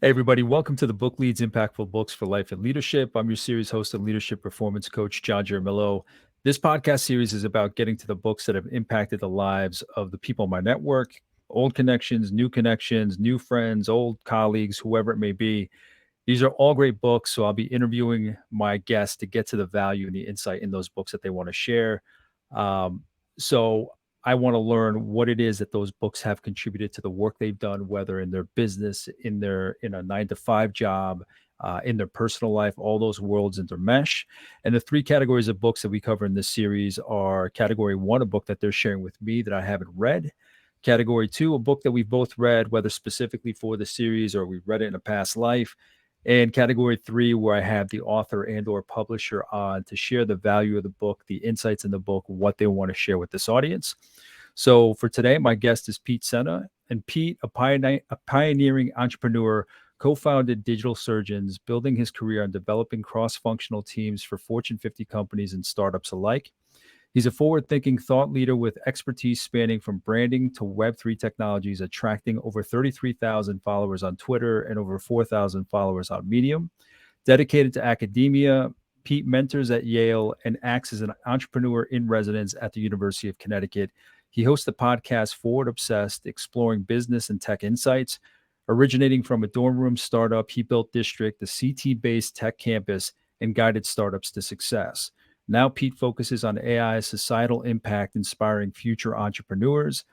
Hey, everybody, welcome to the Book Leads Impactful Books for Life and Leadership. I'm your series host and leadership performance coach, John Jermillo. This podcast series is about getting to the books that have impacted the lives of the people in my network, old connections, new friends, old colleagues, whoever it may be. These are all great books, so I'll be interviewing my guests to get to the value and the insight in those books that they want to share. So I want to learn what it is that those books have contributed to the work they've done, whether in their business, in a 9 to 5 job, in their personal life. All those worlds intermesh. And the 3 categories of books that we cover in this series are: category 1, a book that they're sharing with me that I haven't read; category 2, a book that we've both read, whether specifically for the series or we've read it in a past life; and category 3, where I have the author and or publisher on to share the value of the book, the insights in the book, what they want to share with this audience. So for today, my guest is Pete Sena. And Pete, a pioneering entrepreneur, co-founded Digital Surgeons, building his career on developing cross-functional teams for Fortune 50 companies and startups alike. He's a forward-thinking thought leader with expertise spanning from branding to Web3 technologies, attracting over 33,000 followers on Twitter and over 4,000 followers on Medium. Dedicated to academia, Pete mentors at Yale and acts as an entrepreneur in residence at the University of Connecticut. He hosts the podcast Forward Obsessed, exploring business and tech insights. Originating from a dorm room startup, he built District, the CT-based tech campus, and guided startups to success. Now Pete focuses on AI's societal impact, inspiring future entrepreneurs.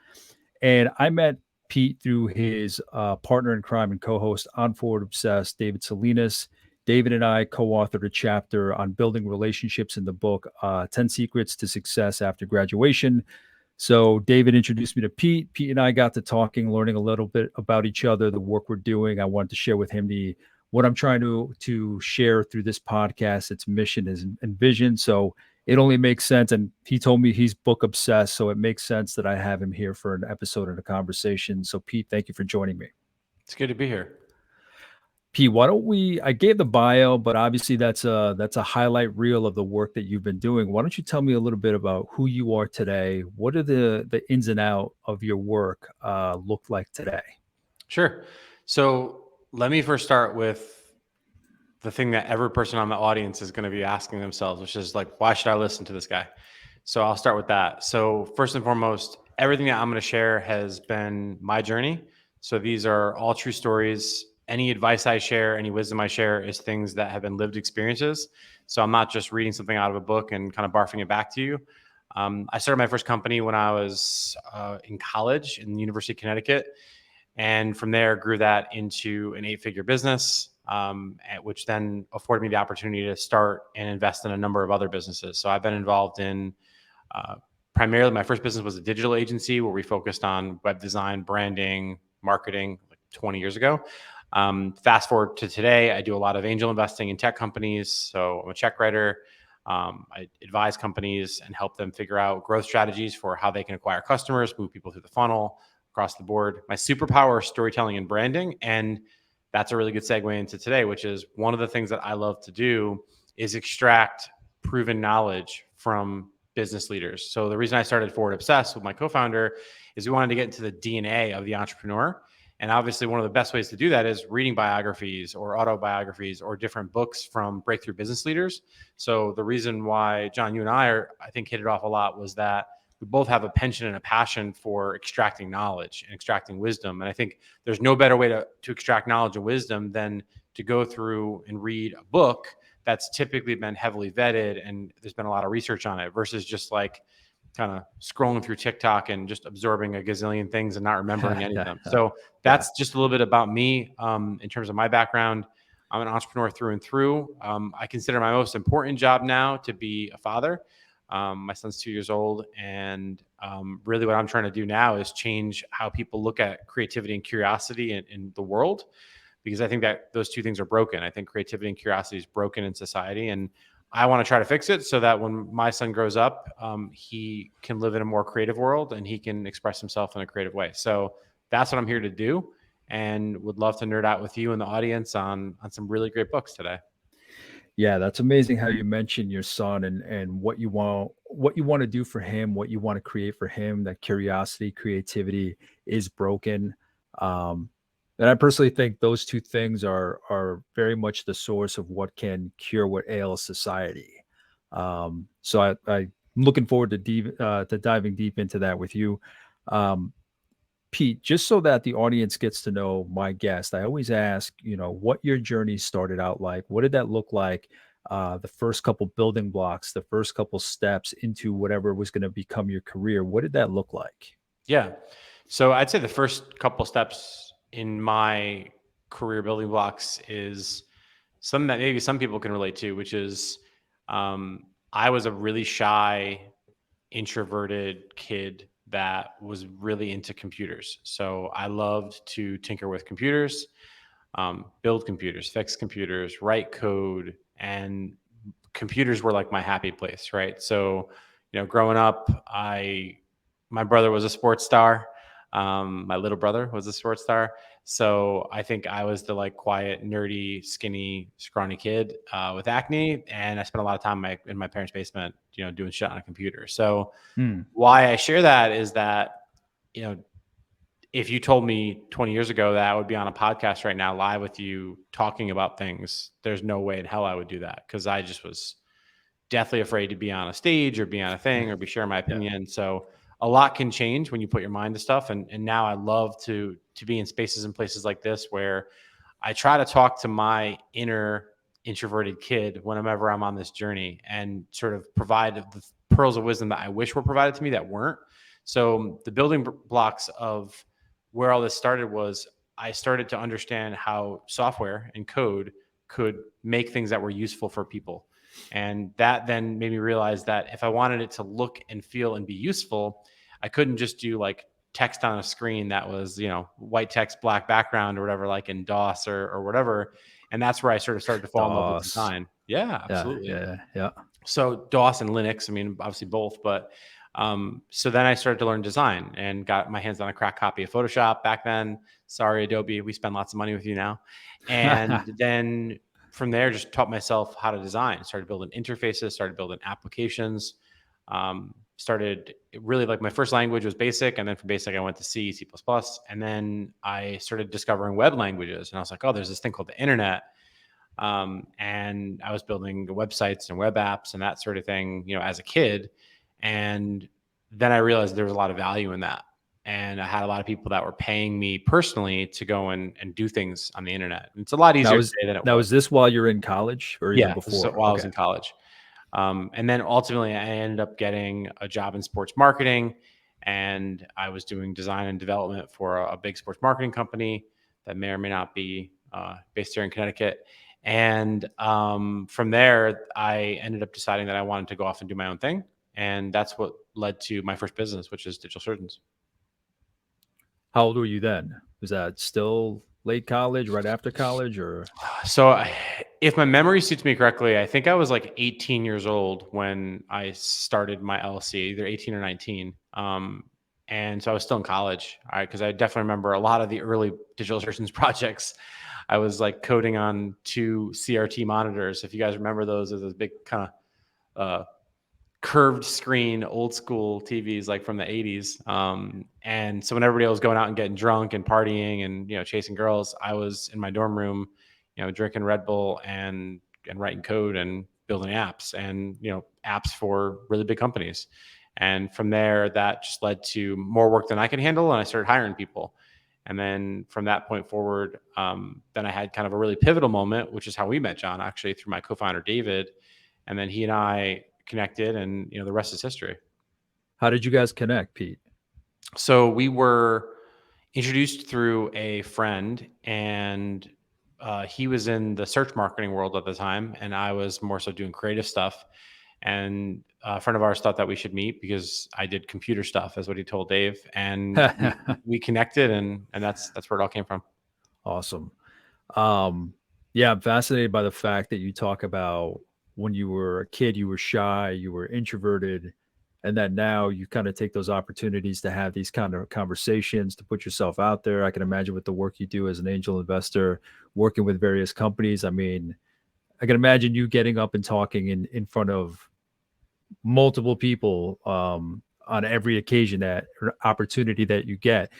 And I met Pete through his partner in crime and co-host on Forward Obsessed, David Salinas. David and I co-authored a chapter on building relationships in the book, 10 Secrets to Success After Graduation. So David introduced me to Pete. Pete and I got to talking, learning a little bit about each other, the work we're doing. I wanted to share with him what I'm trying to share through this podcast, its mission and vision. So it only makes sense. And he told me he's book obsessed, so it makes sense that I have him here for an episode and a conversation. So Pete, thank you for joining me. It's good to be here. Pete, why don't I gave the bio, but obviously that's a highlight reel of the work that you've been doing. Why don't you tell me a little bit about who you are today? What are the ins and out of your work look like today? Sure. So let me first start with the thing that every person on the audience is going to be asking themselves, which is like, why should I listen to this guy? So I'll start with that. So first and foremost, everything that I'm going to share has been my journey. So these are all true stories. Any advice I share, any wisdom I share is things that have been lived experiences. So I'm not just reading something out of a book and kind of barfing it back to you. I started my first company when I was in college in the University of Connecticut. And from there, grew that into an 8-figure business, which then afforded me the opportunity to start and invest in a number of other businesses. So I've been involved in primarily, my first business was a digital agency where we focused on web design, branding, marketing, like 20 years ago. Fast forward to today, I do a lot of angel investing in tech companies. So I'm a check writer. I advise companies and help them figure out growth strategies for how they can acquire customers, move people through the funnel, across the board. My superpower is storytelling and branding. And that's a really good segue into today, which is one of the things that I love to do is extract proven knowledge from business leaders. So the reason I started Forward Obsessed with my co-founder is we wanted to get into the DNA of the entrepreneur. And obviously one of the best ways to do that is reading biographies or autobiographies or different books from breakthrough business leaders. So the reason why, John, you and I think hit it off a lot was that we both have a penchant and a passion for extracting knowledge and extracting wisdom. And I think there's no better way to extract knowledge and wisdom than to go through and read a book that's typically been heavily vetted and there's been a lot of research on it versus just like kind of scrolling through TikTok and just absorbing a gazillion things and not remembering any of them. So that's just a little bit about me in terms of my background. I'm an entrepreneur through and through. I consider my most important job now to be a father. My son's 2 years old, and really what I'm trying to do now is change how people look at creativity and curiosity in the world, because I think that those two things are broken. I think creativity and curiosity is broken in society, and I want to try to fix it so that when my son grows up, he can live in a more creative world and he can express himself in a creative way. So that's what I'm here to do, and would love to nerd out with you and the audience on some really great books today. Yeah, that's amazing how you mentioned your son and what you want to do for him, what you want to create for him. That curiosity, creativity is broken. Um, And I personally think those two things are very much the source of what can cure what ails society. I'm looking forward to diving deep into that with you. Um, Pete, just so that the audience gets to know my guest, I always ask, what your journey started out like. What did that look like? The first couple building blocks, the first couple steps into whatever was going to become your career. What did that look like? Yeah. So I'd say the first couple steps in my career building blocks is something that maybe some people can relate to, which is I was a really shy, introverted kid that was really into computers. So I loved to tinker with computers, build computers, fix computers, write code, and computers were like my happy place, right? So, growing up, my brother was a sports star. My little brother was a sports star. So I think I was the like quiet, nerdy, skinny, scrawny kid with acne, and I spent a lot of time in my parents' basement, doing shit on a computer. So Hmm. why I share that is that, you know, if you told me 20 years ago that I would be on a podcast right now live with you talking about things, there's no way in hell I would do that, because I just was deathly afraid to be on a stage or be on a thing or be sharing my Yeah. opinion. So a lot can change when you put your mind to stuff. And now I love to be in spaces and places like this where I try to talk to my inner introverted kid whenever I'm on this journey and sort of provide the pearls of wisdom that I wish were provided to me that weren't. So the building blocks of where all this started was I started to understand how software and code could make things that were useful for people. And that then made me realize that if I wanted it to look and feel and be useful, I couldn't just do like text on a screen that was, white text, black background or whatever, like in DOS or whatever. And that's where I sort of started to fall in love with DOS. design. Yeah, Yeah. absolutely. Yeah. Yeah. So DOS and Linux, I mean, obviously both, but so then I started to learn design and got my hands on a crack copy of Photoshop back then. Sorry, Adobe, we spend lots of money with you now. And then from there, just taught myself how to design, started building interfaces, started building applications, started really like my first language was basic. And then from basic, I went to C, C++. And then I started discovering web languages. And I was like, oh, there's this thing called the internet. And I was building websites and web apps and that sort of thing, as a kid. And then I realized there was a lot of value in that. And I had a lot of people that were paying me personally to go and do things on the internet. And it's a lot Now easier was today than it now was. is this while you're in college or even Yeah, this is before? while I was Okay. in college. And then ultimately, I ended up getting a job in sports marketing, and I was doing design and development for a big sports marketing company that may or may not be based here in Connecticut. And from there, I ended up deciding that I wanted to go off and do my own thing, and that's what led to my first business, which is Digital Surgeons. How old were you then? Was that still late college, right after college, or? So, if my memory suits me correctly, I think I was like 18 years old when I started my LLC, either 18 or 19. And so I was still in college, because I definitely remember a lot of the early digital surgeons projects. I was like coding on two CRT monitors. If you guys remember those, those big kind of curved screen, old school TVs like from the 80s. And so when everybody was going out and getting drunk and partying and chasing girls, I was in my dorm room, drinking Red Bull and writing code and building apps and apps for really big companies. And from there, that just led to more work than I could handle, and I started hiring people. And then from that point forward, then I had kind of a really pivotal moment, which is how we met John, actually, through my co-founder David. And then he and I connected, and the rest is history. How did you guys connect, Pete? So we were introduced through a friend, and he was in the search marketing world at the time, and I was more so doing creative stuff. And a friend of ours thought that we should meet because I did computer stuff, is what he told Dave, and we connected, and that's where it all came from. Awesome. Yeah, I'm fascinated by the fact that you talk about when you were a kid, you were shy, you were introverted, and that now you kind of take those opportunities to have these kind of conversations, to put yourself out there. I can imagine with the work you do as an angel investor, working with various companies. I mean, I can imagine you getting up and talking in front of multiple people on every occasion that or opportunity that you get.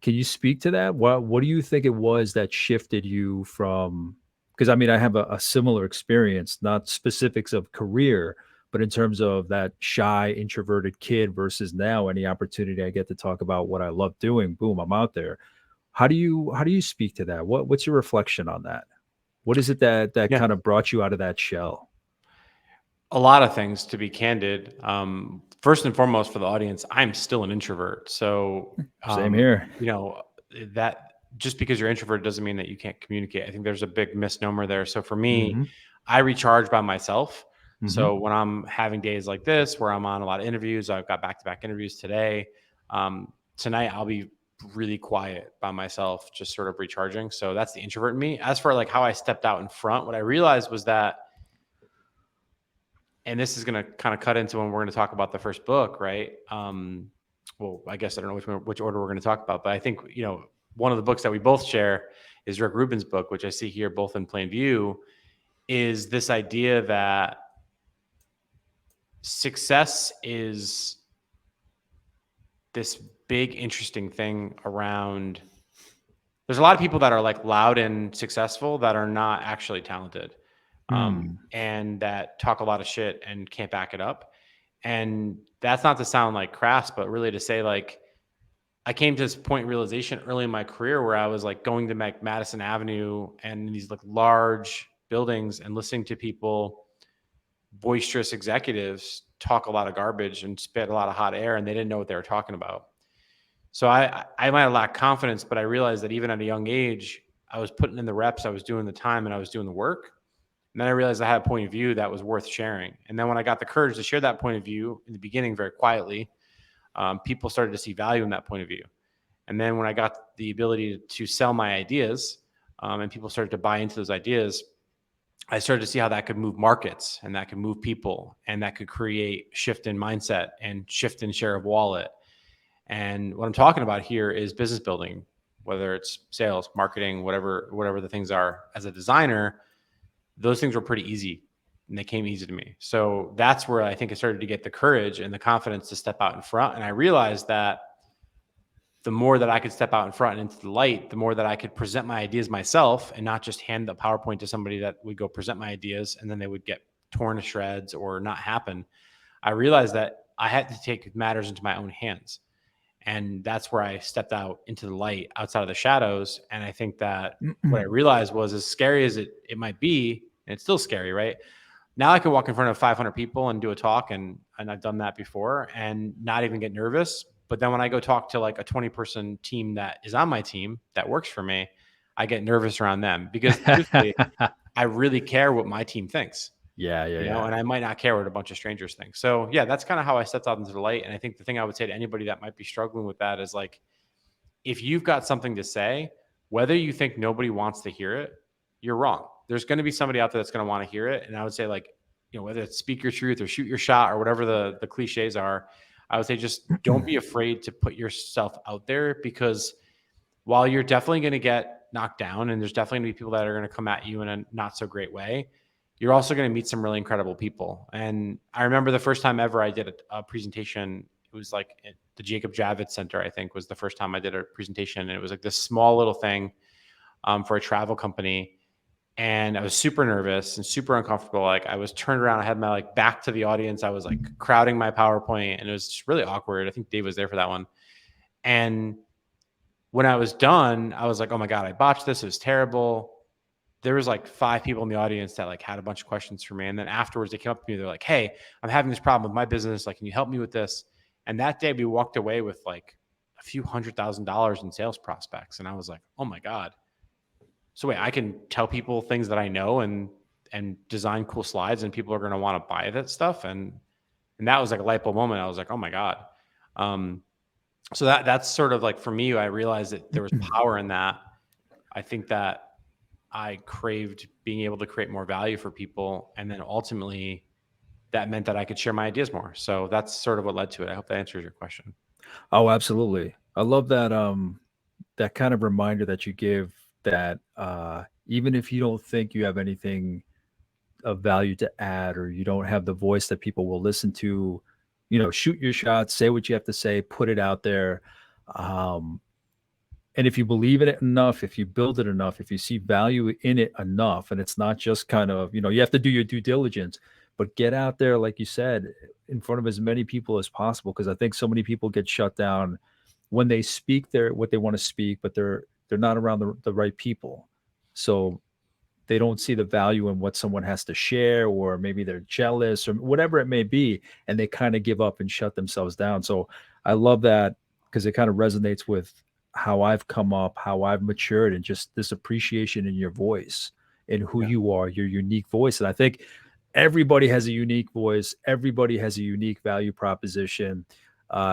Can you speak to that? What do you think it was that shifted you from, because I mean, I have a similar experience, not specifics of career, but in terms of that shy, introverted kid versus now any opportunity I get to talk about what I love doing, boom, I'm out there. How do you speak to that? What's your reflection on that? What is it that Yeah. kind of brought you out of that shell? A lot of things, to be candid. First and foremost, for the audience, I'm still an introvert. So, Same here. you know, that just because you're introvert doesn't mean that you can't communicate. I think there's a big misnomer there. So for me, Hmm. I recharge by myself. Hmm. So when I'm having days like this, where I'm on a lot of interviews, I've got back-to-back interviews today. Tonight, I'll be really quiet by myself, just sort of recharging. So that's the introvert in me. As for like how I stepped out in front, what I realized was that, and this is going to kind of cut into when we're going to talk about the first book, right? Well, I guess I don't know which order we're going to talk about, but I think, one of the books that we both share is Rick Rubin's book, which I see here both in plain view, is this idea that success is this big, interesting thing around. There's a lot of people that are like loud and successful that are not actually talented, Mm. and that talk a lot of shit and can't back it up. And that's not to sound like crass, but really to say like, I came to this point realization early in my career where I was like going to Madison Avenue and these like large buildings and listening to people, boisterous executives, talk a lot of garbage and spit a lot of hot air, and they didn't know what they were talking about. So I might have lacked confidence, but I realized that even at a young age, I was putting in the reps, I was doing the time, and I was doing the work. And then I realized I had a point of view that was worth sharing. And then when I got the courage to share that point of view in the beginning, very quietly, people started to see value in that point of view. And then when I got the ability to sell my ideas, and people started to buy into those ideas, I started to see how that could move markets and that could move people and that could create shift in mindset and shift in share of wallet. And what I'm talking about here is business building, whether it's sales, marketing, whatever the things are. As a designer, those things were pretty easy and they came easy to me. So that's where I think I started to get the courage and the confidence to step out in front. And I realized that the more that I could step out in front and into the light, the more that I could present my ideas myself and not just hand the PowerPoint to somebody that would go present my ideas and then they would get torn to shreds or not happen. I realized that I had to take matters into my own hands. And that's where I stepped out into the light outside of the shadows. And I think that what I realized was, as scary as it might be, and it's still scary, right? Now I can walk in front of 500 people and do a talk, and I've done that before and not even get nervous. But then when I go talk to like a 20-person team that is on my team that works for me, I get nervous around them because truthfully, I really care what my team thinks, Yeah, yeah, yeah. and I might not care what a bunch of strangers think. So yeah, that's kind of how I stepped out into the light. And I think the thing I would say to anybody that might be struggling with that is like, if you've got something to say, whether you think nobody wants to hear it, you're wrong. There's going to be somebody out there that's going to want to hear it. And I would say like, whether it's speak your truth or shoot your shot or whatever the cliches are, I would say just don't be afraid to put yourself out there, because while you're definitely going to get knocked down and there's definitely going to be people that are going to come at you in a not so great way, you're also going to meet some really incredible people. And I remember the first time ever I did a presentation, it was like at the Jacob Javits Center, I think was the first time I did a presentation. And it was like this small little thing for a travel company. And I was super nervous and super uncomfortable. Like I was turned around, I had my like back to the audience. I was like crowding my PowerPoint and it was just really awkward. I think Dave was there for that one. And when I was done, I was like, oh my God, I botched this. It was terrible. There was like 5 people in the audience that like had a bunch of questions for me. And then afterwards they came up to me. They're like, hey, I'm having this problem with my business. Like, can you help me with this? And that day we walked away with like a few $100,000 in sales prospects. And I was like, oh my God. So wait, I can tell people things that I know and design cool slides and people are going to want to buy that stuff. And that was like a light bulb moment. I was like, oh my God. So that's sort of like, for me, I realized that there was power in that. I think that I craved being able to create more value for people. And then ultimately that meant that I could share my ideas more. So that's sort of what led to it. I hope that answers your question. Oh, absolutely. I love that that kind of reminder that you give, that even if you don't think you have anything of value to add, or you don't have the voice that people will listen to, shoot your shot, say what you have to say, put it out there. Um And if you believe in it enough, if you build it enough, if you see value in it enough, and it's not just kind of, you have to do your due diligence, but get out there, like you said, in front of as many people as possible. Cause I think so many people get shut down when they speak their what they want to speak, but they're not around the right people. So they don't see the value in what someone has to share, or maybe they're jealous or whatever it may be, and they kind of give up and shut themselves down. So I love that, because it kind of resonates with how I've come up, how I've matured, and just this appreciation in your voice and who Yeah. you are, your unique voice. And I think everybody has a unique voice, everybody has a unique value proposition.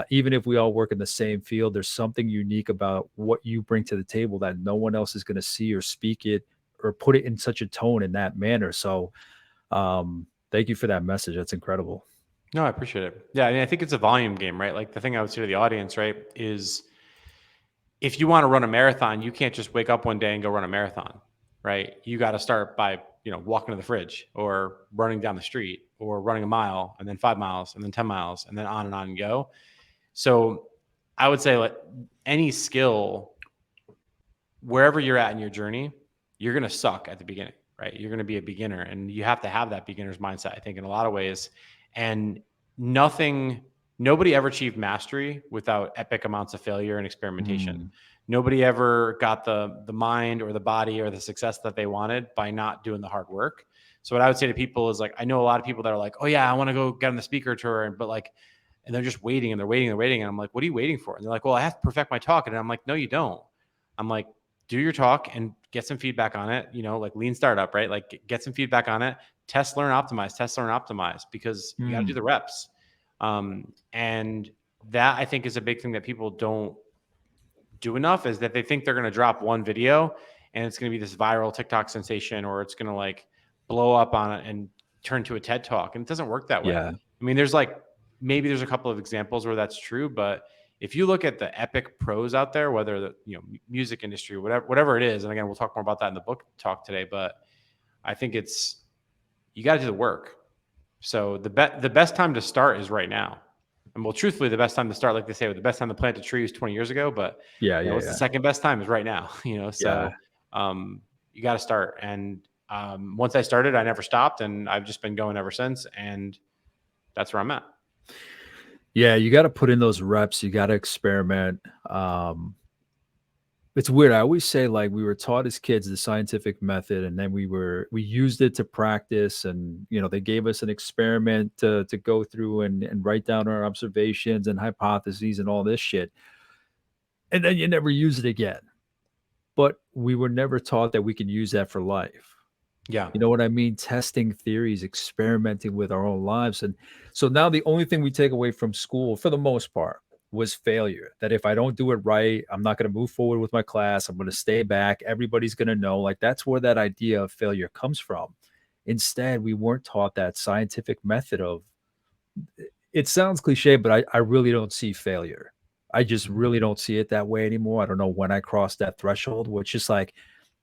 Even if we all work in the same field, there's something unique about what you bring to the table that no one else is going to see or speak it or put it in such a tone in that manner. So thank you for that message. That's incredible. No, I appreciate it. Yeah, I mean, I think it's a volume game, right? Like the thing I would say to the audience, right, is if you want to run a marathon, you can't just wake up one day and go run a marathon, right? You got to start by, walking to the fridge or running down the street or running a mile and then 5 miles and then 10 miles and then on and go. So I would say like any skill, wherever you're at in your journey, you're going to suck at the beginning, right? You're going to be a beginner, and you have to have that beginner's mindset, I think, in a lot of ways. And nobody ever achieved mastery without epic amounts of failure and experimentation. Nobody ever got the mind or the body or the success that they wanted by not doing the hard work. So what I would say to people is like, I know a lot of people that are like, oh yeah, I want to go get on the speaker tour. And they're just waiting and they're waiting and they're waiting. And I'm like, what are you waiting for? And they're like, well, I have to perfect my talk. And I'm like, no, you don't. I'm like, do your talk and get some feedback on it, like lean startup, right? Like get some feedback on it, test, learn, optimize, because you got to do the reps. And that I think is a big thing that people don't do enough, is that they think they're going to drop one video and it's going to be this viral TikTok sensation, or it's going to like blow up on it and turn to a TED talk. And it doesn't work that way. Yeah. I mean, maybe there's a couple of examples where that's true, but if you look at the epic pros out there, whether the music industry, whatever it is, and again, we'll talk more about that in the book talk today, but I think you got to do the work. So the best time to start is right now. And well, truthfully, the best time to start, like they say, the best time to plant a tree is 20 years ago, but the second best time is right now. So you got to start. And once I started, I never stopped, and I've just been going ever since. And that's where I'm at. Yeah, you got to put in those reps. You got to experiment. It's weird. I always say, like, we were taught as kids the scientific method, and then we used it to practice, and they gave us an experiment to go through and write down our observations and hypotheses and all this shit. And then you never use it again. But we were never taught that we could use that for life. Yeah. You know what I mean? Testing theories, experimenting with our own lives. And so now the only thing we take away from school, for the most part, was failure. That if I don't do it right, I'm not going to move forward with my class. I'm going to stay back. Everybody's going to know. Like, that's where that idea of failure comes from. Instead, we weren't taught that scientific method of, it sounds cliche, but I really don't see failure. I just really don't see it that way anymore. I don't know when I crossed that threshold, which is like,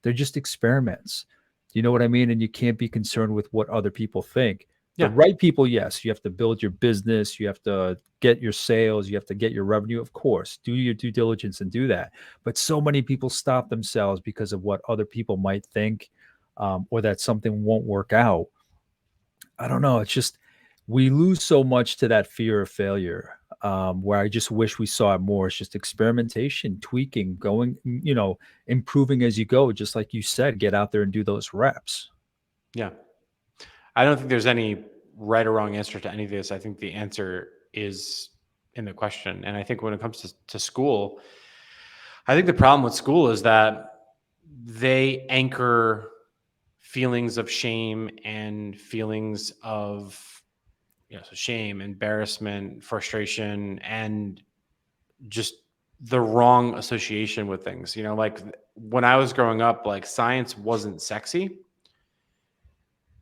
they're just experiments. You know what I mean? And you can't be concerned with what other people think. Yeah. The right people, yes, you have to build your business. You have to get your sales. You have to get your revenue. Of course, do your due diligence and do that. But so many people stop themselves because of what other people might think, or that something won't work out. I don't know. It's just, we lose so much to that fear of failure, where I just wish we saw it more. It's just experimentation, tweaking, going, improving as you go. Just like you said, get out there and do those reps. Yeah. I don't think there's any right or wrong answer to any of this. I think the answer is in the question. And I think when it comes to school, I think the problem with school is that they anchor feelings of shame and feelings of so shame, embarrassment, frustration, and just the wrong association with things. Like when I was growing up, like science wasn't sexy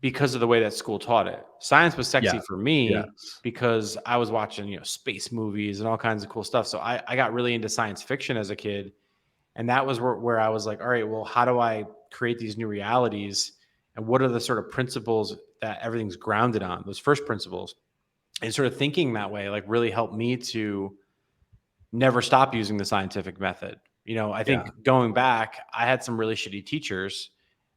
because of the way that school taught it. Science was sexy for me because I was watching, space movies and all kinds of cool stuff. So I got really into science fiction as a kid. And that was where I was like, all right, well, how do I create these new realities? And what are the sort of principles that everything's grounded on, those first principles? And sort of thinking that way, like, really helped me to never stop using the scientific method, I Yeah. think going back, I had some really shitty teachers,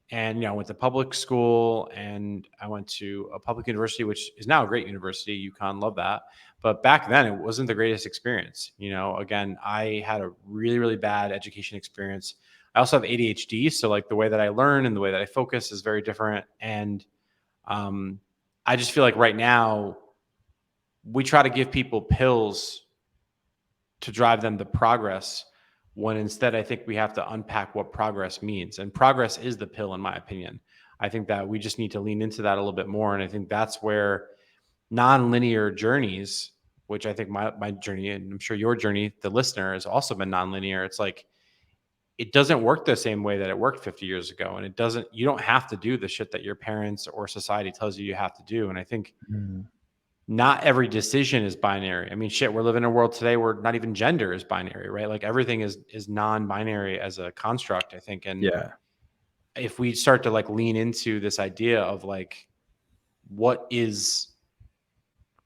and I went to public school and I went to a public university, which is now a great university, UConn, love that. But back then, it wasn't the greatest experience. Again, I had a really, really bad education experience. I also have ADHD, so like the way that I learn and the way that I focus is very different. And um, I just feel like right now we try to give people pills to drive them to progress, when instead I think we have to unpack what progress means. And progress is the pill, in my opinion. I think that we just need to lean into that a little bit more. And I think that's where non-linear journeys, which I think my journey, and I'm sure your journey, the listener, has also been non-linear. It's like, it doesn't work the same way that it worked 50 years ago. And you don't have to do the shit that your parents or society tells you have to do. And I think Mm. not every decision is binary. I mean, shit, we're living in a world today where not even gender is binary, right? Like everything is non-binary as a construct, I think. And Yeah. if we start to like lean into this idea of like what is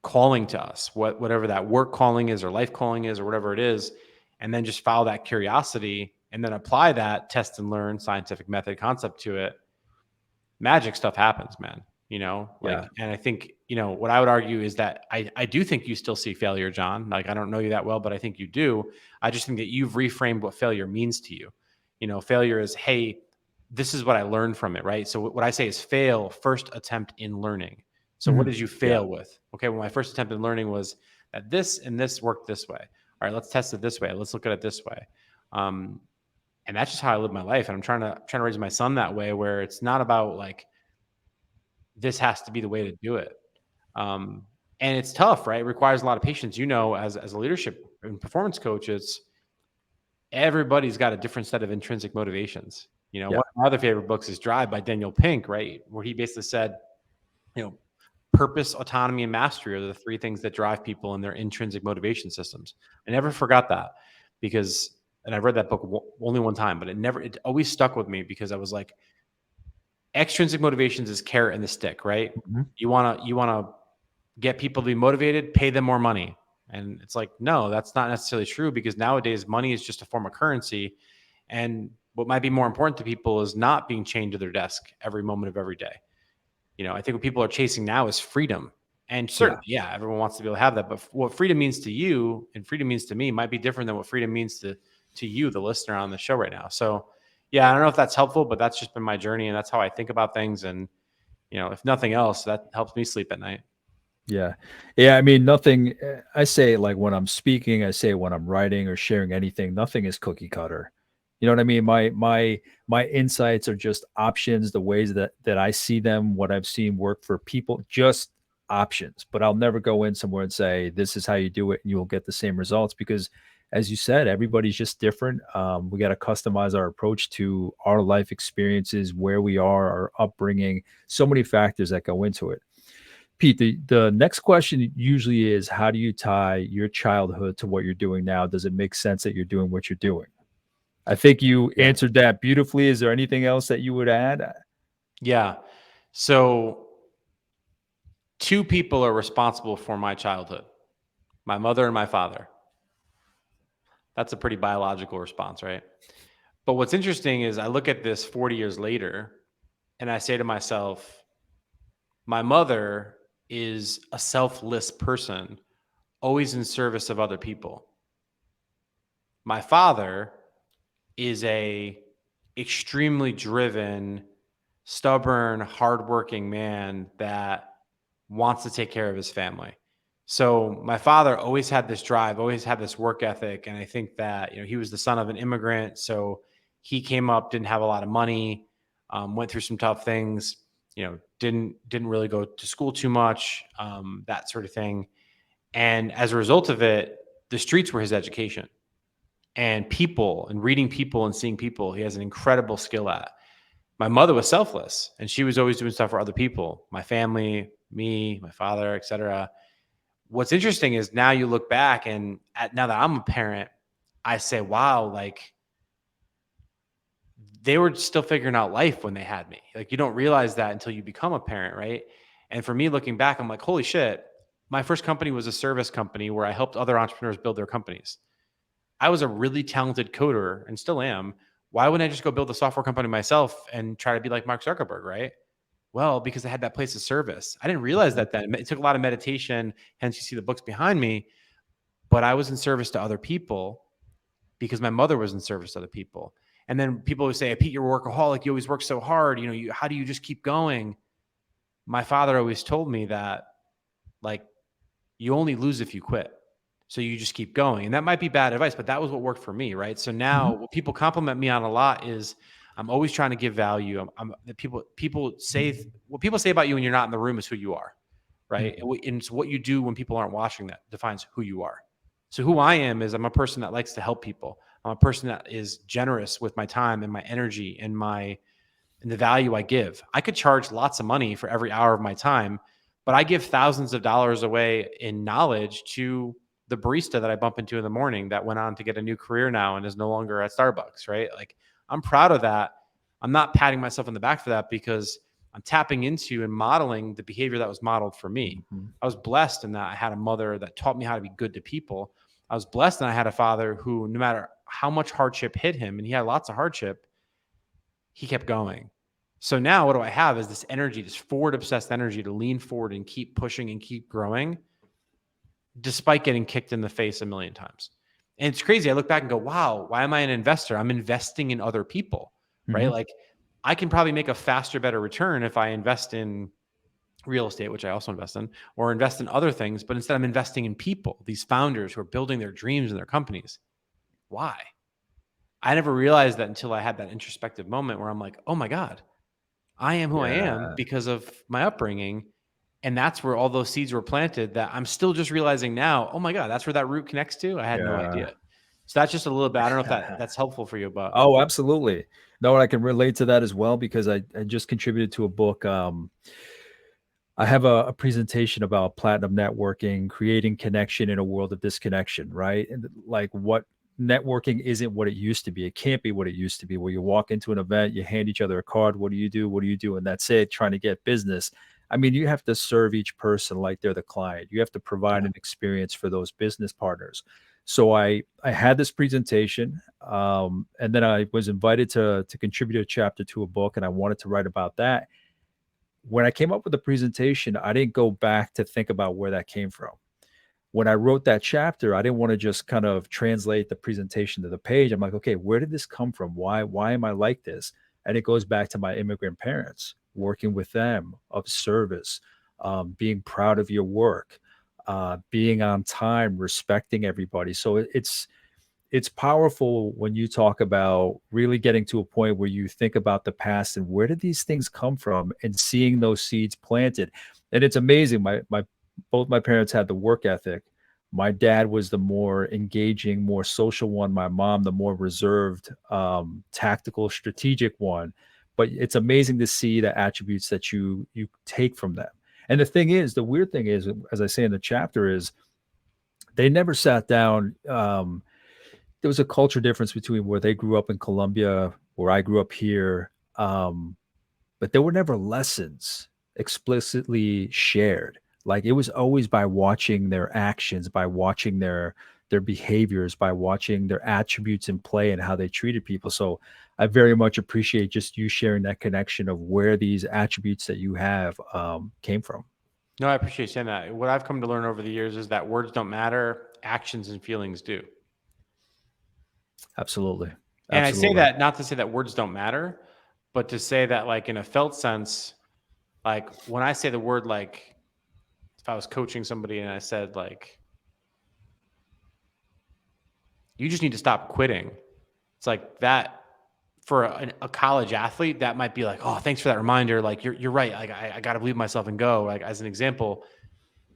calling to us, whatever that work calling is or life calling is or whatever it is, and then just follow that curiosity and then apply that test and learn scientific method concept to it, magic stuff happens, man. Yeah. And I think, what I would argue is that I do think you still see failure, John. Like, I don't know you that well, but I think you do. I just think that you've reframed what failure means to you. Failure is, hey, this is what I learned from it, right? So what I say is fail, first attempt in learning. So what Mhm. did you Yeah. fail with? Okay, well, my first attempt in learning was that this and this worked this way. All right, let's test it this way. Let's look at it this way. Um, and that's just how I live my life. And I'm trying to raise my son that way, where it's not about like, this has to be the way to do it. Um, and it's tough, right? It requires a lot of patience. As a leadership and performance coach, everybody's got a different set of intrinsic motivations. Yeah. One of my other favorite books is Drive by Daniel Pink, right? Where he basically said, you know, purpose, autonomy, and mastery are the three things that drive people in their intrinsic motivation systems. I never forgot that, and I've read that book only one time, but it always stuck with me, because I was like, extrinsic motivations is carrot and the stick, right? Mhm. You want to get people to be motivated, pay them more money. And it's like, no, that's not necessarily true, because nowadays money is just a form of currency. And what might be more important to people is not being chained to their desk every moment of every day. I think what people are chasing now is freedom. And Yeah. certainly, yeah, everyone wants to be able to have that. But what freedom means to you and freedom means to me might be different than what freedom means to you, the listener on the show right now. So, yeah, I don't know if that's helpful, but that's just been my journey, and that's how I think about things. And if nothing else, that helps me sleep at night. Yeah. Yeah. I mean, nothing, I say it like when I'm speaking, I say it when I'm writing or sharing anything, nothing is cookie cutter. You know what I mean? My insights are just options, the ways that I see them, what I've seen work for people, just options. But I'll never go in somewhere and say, this is how you do it and you'll get the same results, because as you said, everybody's just different. We got to customize our approach to our life experiences, where we are, our upbringing, so many factors that go into it. Pete, the next question usually is, how do you tie your childhood to what you're doing now? Does it make sense that you're doing what you're doing? I think you Yeah. answered that beautifully. Is there anything else that you would add? Yeah. So, two people are responsible for my childhood: my mother and my father. That's a pretty biological response, right? But what's interesting is I look at this 40 years later and I say to myself, my mother is a selfless person, always in service of other people. My father is a extremely driven, stubborn, hardworking man that wants to take care of his family. So my father always had this drive, always had this work ethic, and I think that he was the son of an immigrant, so he came up, didn't have a lot of money, went through some tough things. Didn't really go to school too much, that sort of thing. And as a result of it, the streets were his education, and people and reading people and seeing people, he has an incredible skill at. My mother was selfless, and she was always doing stuff for other people, my family, me, my father, etc. What's interesting is now you look back, and now that I'm a parent, I say, wow, like they were still figuring out life when they had me. Like, you don't realize that until you become a parent, right? And for me, looking back, I'm like, holy shit, my first company was a service company where I helped other entrepreneurs build their companies. I was a really talented coder and still am. Why wouldn't I just go build a software company myself and try to be like Mark Zuckerberg, right? Well, because I had that place of service. I didn't realize that then. It took a lot of meditation, hence you see the books behind me, but I was in service to other people because my mother was in service to other people. And then people would say, Pete, you're a workaholic. You always work so hard. How do you just keep going? My father always told me that, like, you only lose if you quit. So you just keep going. And that might be bad advice, but that was what worked for me, right? So now what people compliment me on a lot is I'm always trying to give value. People say what people say about you when you're not in the room is who you are, right? And so what you do when people aren't watching that defines who you are. So who I am is I'm a person that likes to help people. I'm a person that is generous with my time and my energy and the value I give. I could charge lots of money for every hour of my time, but I give thousands of dollars away in knowledge to the barista that I bump into in the morning that went on to get a new career now and is no longer at Starbucks, right? Like, I'm proud of that. I'm not patting myself on the back for that because I'm tapping into and modeling the behavior that was modeled for me. I was blessed in that I had a mother that taught me how to be good to people. I was blessed that I had a father who, no matter how much hardship hit him, and he had lots of hardship, he kept going. So now what do I have is this energy, this forward obsessed energy to lean forward and keep pushing and keep growing despite getting kicked in the face a million times. And it's crazy. I look back and go, wow, why am I an investor? I'm investing in other people, right? Like, I can probably make a faster, better return if I invest in real estate, which I also invest in, or invest in other things. But instead I'm investing in people, these founders who are building their dreams and their companies. Why? I never realized that until I had that introspective moment where I'm like, oh my God, I am who I am because of my upbringing. And that's where all those seeds were planted that I'm still just realizing now, oh my God, that's where that root connects to. I had no idea. So that's just a little bit, I don't know if that's helpful for you, but. Oh, absolutely. No, I can relate to that as well because I just contributed to a book. I have a presentation about platinum networking, creating connection in a world of disconnection, right? And like, what networking isn't what it used to be. It can't be what it used to be, where you walk into an event, you hand each other a card. What do you do? What do you do? And that's it, trying to get business. I mean, you have to serve each person like they're the client. You have to provide an experience for those business partners. So I had this presentation, and then I was invited to contribute a chapter to a book, and I wanted to write about that. When I came up with the presentation, I didn't go back to think about where that came from. When I wrote that chapter, I didn't want to just kind of translate the presentation to the page. I'm like, okay, where did this come from? Why am I like this? And it goes back to my immigrant parents, working with them, of service, being proud of your work, being on time, respecting everybody. So it's powerful when you talk about really getting to a point where you think about the past and where did these things come from, and seeing those seeds planted. And it's amazing. Both my parents had the work ethic. My dad was the more engaging, more social one. My mom, the more reserved, tactical, strategic one. But it's amazing to see the attributes that you take from them. And the weird thing is, as I say in the chapter, is they never sat down. There was a culture difference between where they grew up in Colombia, where I grew up here. But there were never lessons explicitly shared. Like, it was always by watching their actions, by watching their behaviors, by watching their attributes in play and how they treated people. So I very much appreciate just you sharing that connection of where these attributes that you have came from. No, I appreciate you saying that. What I've come to learn over the years is that words don't matter, actions and feelings do. Absolutely. And I say that not to say that words don't matter, but to say that, like, in a felt sense, like, when I say the word, like, if I was coaching somebody and I said, like, you just need to stop quitting. It's like that for a college athlete, that might be like, oh, thanks for that reminder. Like, you're right. Like, I got to believe myself and go. Like, as an example,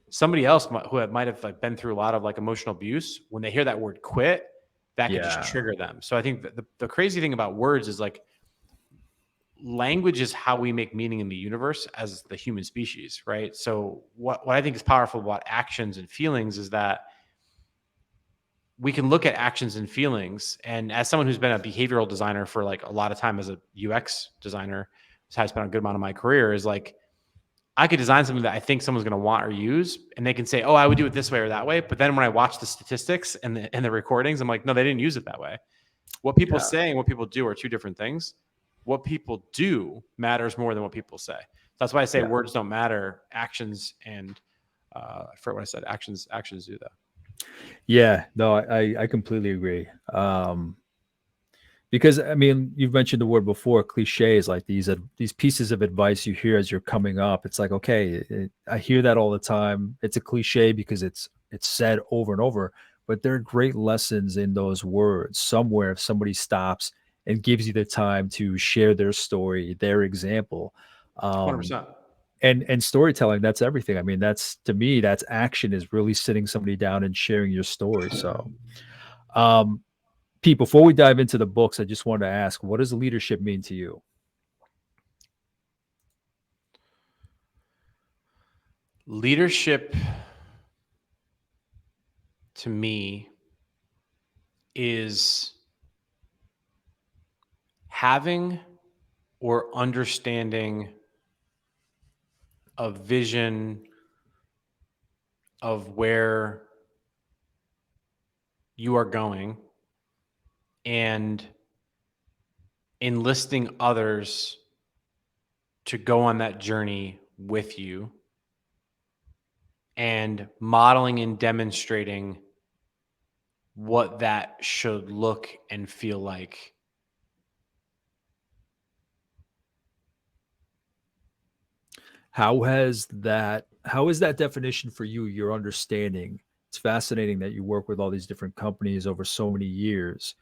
somebody else who might have, like, been through a lot of, like, emotional abuse, when they hear that word quit, that could just trigger them. So I think the crazy thing about words is, like, language is how we make meaning in the universe as the human species, right? So what I think is powerful about actions and feelings is that we can look at actions and feelings. And as someone who's been a behavioral designer for, like, a lot of time, as a UX designer, so I spent a good amount of my career, is like, I could design something that I think someone's going to want or use, and they can say, "Oh, I would do it this way or that way." But then when I watch the statistics and the recordings, I'm like, "No, they didn't use it that way." What people Yeah. say and what people do are two different things. What people do matters more than what people say. That's why I say Yeah. words don't matter. Actions and I forget what I said. Actions do that. Yeah. No, I completely agree. Because I mean, you've mentioned the word before, cliches, like these pieces of advice you hear as you're coming up. It's like, okay, I hear that all the time. It's a cliche because it's said over and over, but there are great lessons in those words. Somewhere, if somebody stops and gives you the time to share their story, their example, um, 100%. and storytelling, that's everything. I mean, that's to me, that's action, is really sitting somebody down and sharing your story. So, um, Pete, before we dive into the books, I just wanted to ask, what does leadership mean to you? Leadership to me is having or understanding a vision of where you are going and enlisting others to go on that journey with you and modeling and demonstrating what that should look and feel like. How is that definition for you, your understanding? It's fascinating that you work with all these different companies over so many years.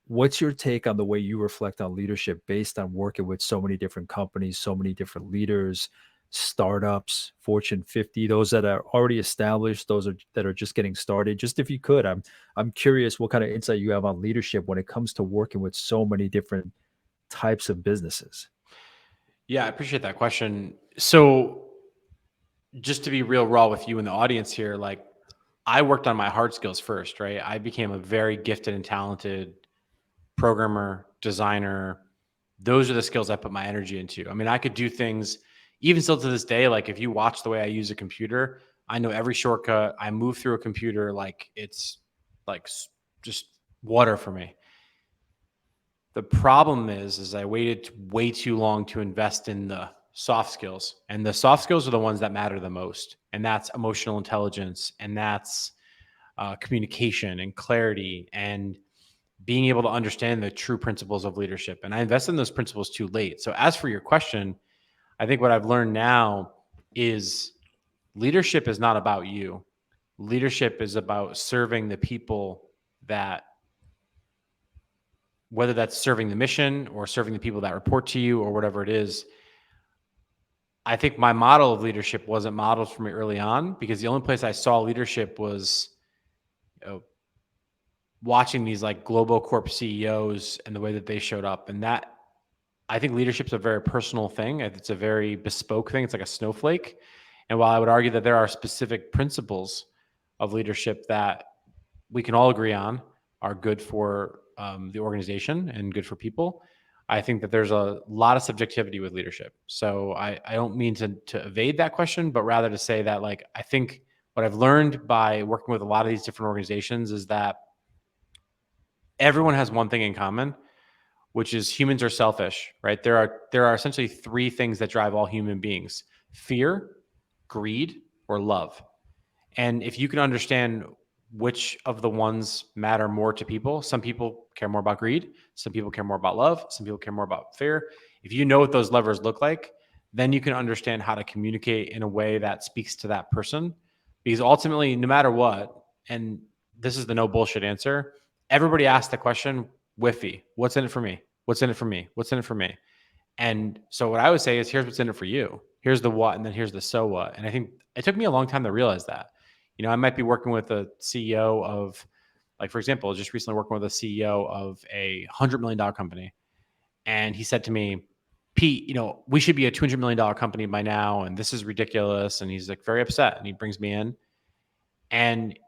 What's your take on the way you reflect on leadership based on working with so many different companies, so many different leaders, startups, Fortune 50, those that are already established, that are just getting started? Just if you could, I'm curious what kind of insight you have on leadership when it comes to working with so many different types of businesses. Yeah, I appreciate that question. So, just to be real raw with you in the audience here, like I worked on my hard skills first, right? I became a very gifted and talented programmer, designer. Those are the skills I put my energy into. I mean, I could do things even still to this day. Like if you watch the way I use a computer, I know every shortcut. I move through a computer like it's like just water for me. The problem is I waited way too long to invest in the soft skills, and the soft skills are the ones that matter the most. And that's emotional intelligence, and that's communication and clarity, and being able to understand the true principles of leadership. And I invested in those principles too late. So as for your question, I think what I've learned now is leadership is not about you. Leadership is about serving the people that, whether that's serving the mission or serving the people that report to you or whatever it is. I think my model of leadership wasn't modeled for me early on because the only place I saw leadership was, you know, watching these like global corp CEOs and the way that they showed up. And that, I think leadership's a very personal thing. It's a very bespoke thing. It's like a snowflake. And while I would argue that there are specific principles of leadership that we can all agree on are good for the organization and good for people, I think that there's a lot of subjectivity with leadership. So I don't mean to evade that question, but rather to say that, like, I think what I've learned by working with a lot of these different organizations is that everyone has one thing in common, which is humans are selfish, right? There are essentially three things that drive all human beings: fear, greed, or love. And if you can understand which of the ones matter more to people, some people care more about greed, some people care more about love, some people care more about fear. If you know what those levers look like, then you can understand how to communicate in a way that speaks to that person. Because ultimately, no matter what, and this is the no bullshit answer, everybody asks the question, Whiffy, what's in it for me? What's in it for me? What's in it for me? And so what I would say is, here's what's in it for you. Here's the what, and then here's the so what. And I think it took me a long time to realize that. You know, I might be working with a CEO of, like, for example, just recently working with a CEO of a $100 million company. And he said to me, Pete, you know, we should be a $200 million company by now. And this is ridiculous. And he's like very upset. And he brings me in. And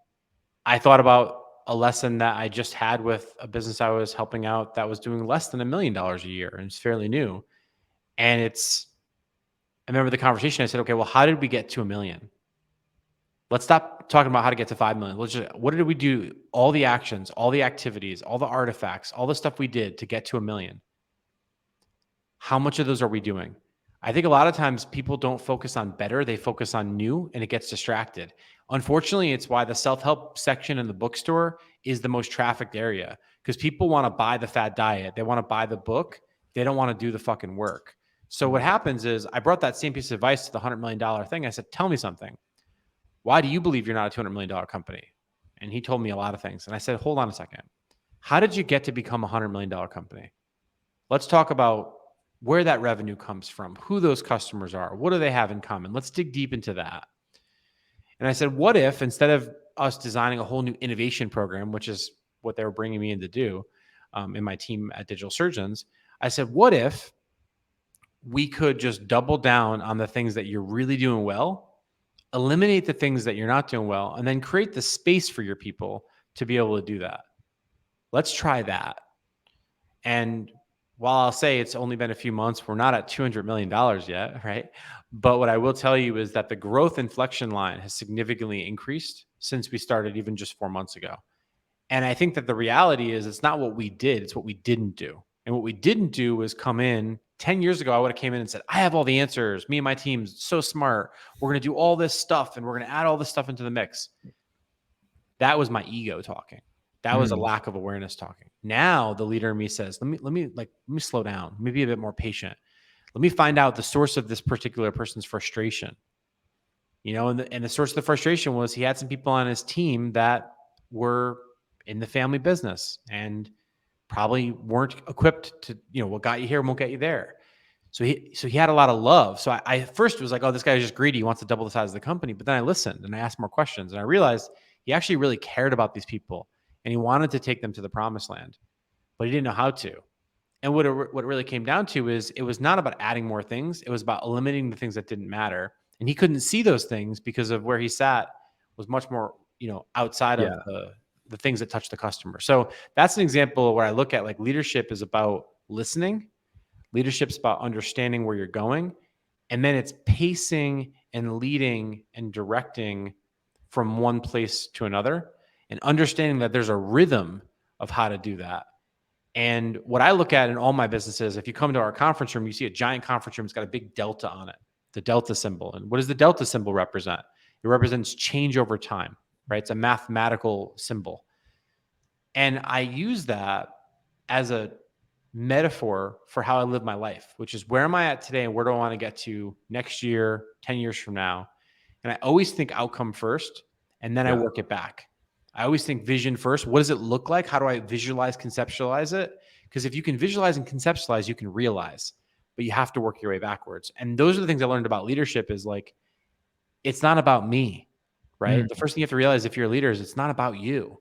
I thought about a lesson that I just had with a business I was helping out that was doing less than $1 million a year and it's fairly new. And it's I remember the conversation. I said, okay, well, how did we get to 1 million? Let's stop talking about how to get to 5 million. What did we do? All the actions, all the activities, all the artifacts, all the stuff we did to get to 1 million. How much of those are we doing? I think a lot of times people don't focus on better, they focus on new, and it gets distracted. Unfortunately, it's why the self-help section in the bookstore is the most trafficked area, because people want to buy the fad diet. They want to buy the book. They don't want to do the fucking work. So what happens is I brought that same piece of advice to the $100 million thing. I said, tell me something. Why do you believe you're not a $200 million company? And he told me a lot of things. And I said, hold on a second. How did you get to become a $100 million company? Let's talk about where that revenue comes from, who those customers are, what do they have in common? Let's dig deep into that. And I said, what if instead of us designing a whole new innovation program, which is what they were bringing me in to do in my team at Digital Surgeons, I said, what if we could just double down on the things that you're really doing well, eliminate the things that you're not doing well, and then create the space for your people to be able to do that. Let's try that. And while I'll say it's only been a few months, we're not at $200 million yet, right? But what I will tell you is that the growth inflection line has significantly increased since we started even just 4 months ago. And I think that the reality is it's not what we did, it's what we didn't do. And what we didn't do was come in 10 years ago, I would have came in and said, I have all the answers. Me and my team's so smart. We're going to do all this stuff and we're going to add all this stuff into the mix. That was my ego talking. That was a lack of awareness talking. Now the leader in me says, let me slow down. Let me be a bit more patient. Let me find out the source of this particular person's frustration. You know, and the source of the frustration was he had some people on his team that were in the family business and probably weren't equipped to, you know, what got you here won't get you there. So he had a lot of love. So I first was like, oh, this guy is just greedy. He wants to double the size of the company. But then I listened and I asked more questions and I realized he actually really cared about these people and he wanted to take them to the promised land, but he didn't know how to. And what it really came down to is it was not about adding more things. It was about eliminating the things that didn't matter. And he couldn't see those things because of where he sat was much more, you know, outside of the things that touch the customer. So that's an example where I look at like leadership is about listening. Leadership's about understanding where you're going. And then it's pacing and leading and directing from one place to another and understanding that there's a rhythm of how to do that. And what I look at in all my businesses, if you come to our conference room, you see a giant conference room. It's got a big delta on it, the delta symbol. And what does the delta symbol represent? It represents change over time, right? It's a mathematical symbol. And I use that as a metaphor for how I live my life, which is where am I at today and where do I want to get to next year, 10 years from now? And I always think outcome first, and then I work it back. I always think vision first. What does it look like? How do I visualize, conceptualize it? Because if you can visualize and conceptualize, you can realize, but you have to work your way backwards. And those are the things I learned about leadership is like, it's not about me, right? The first thing you have to realize if you're a leader is it's not about you.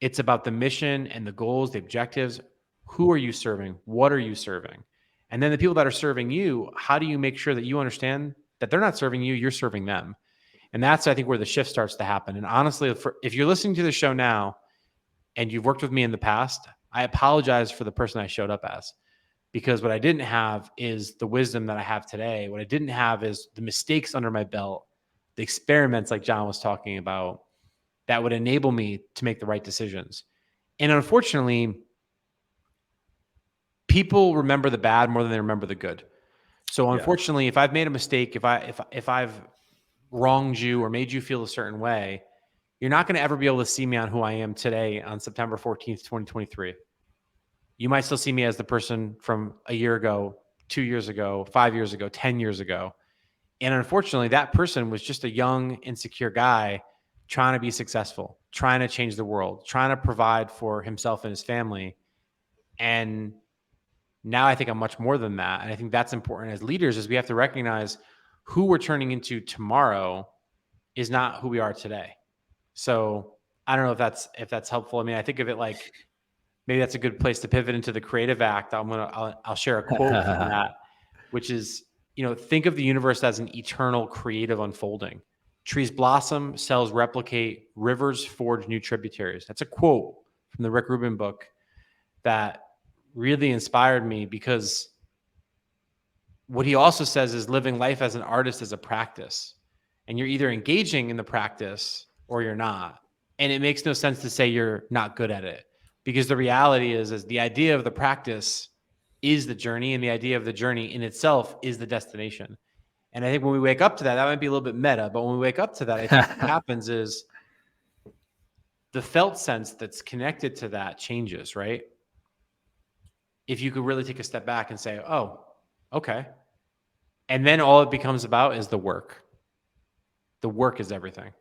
It's about the mission and the goals, the objectives. Who are you serving? What are you serving? And then the people that are serving you, how do you make sure that you understand that they're not serving you, you're serving them? And that's, I think, where the shift starts to happen. And honestly, if you're listening to the show now and you've worked with me in the past, I apologize for the person I showed up as, because what I didn't have is the wisdom that I have today. What I didn't have is the mistakes under my belt, the experiments like John was talking about that would enable me to make the right decisions. And unfortunately, people remember the bad more than they remember the good. So unfortunately, if I've made a mistake, if I've wronged you or made you feel a certain way, you're not going to ever be able to see me on who I am today on September 14th, 2023. You might still see me as the person from a year ago, 2 years ago, 5 years ago, 10 years ago. And unfortunately, that person was just a young, insecure guy trying to be successful, trying to change the world, trying to provide for himself and his family. And now I think I'm much more than that. And I think that's important as leaders is we have to recognize who we're turning into tomorrow is not who we are today. So I don't know if that's helpful. I mean, I think of it like maybe that's a good place to pivot into the creative act. I'll share a quote from that, which is, you know, think of the universe as an eternal creative unfolding. Trees blossom, cells replicate, rivers forge new tributaries. That's a quote from the Rick Rubin book that really inspired me because what he also says is living life as an artist is a practice, and you're either engaging in the practice or you're not. And it makes no sense to say you're not good at it, because the reality is the idea of the practice is the journey, and the idea of the journey in itself is the destination. And I think when we wake up to that, that might be a little bit meta, but when we wake up to that, I think what happens is the felt sense that's connected to that changes, right? If you could really take a step back and say, oh, okay. And then all it becomes about is the work. The work is everything.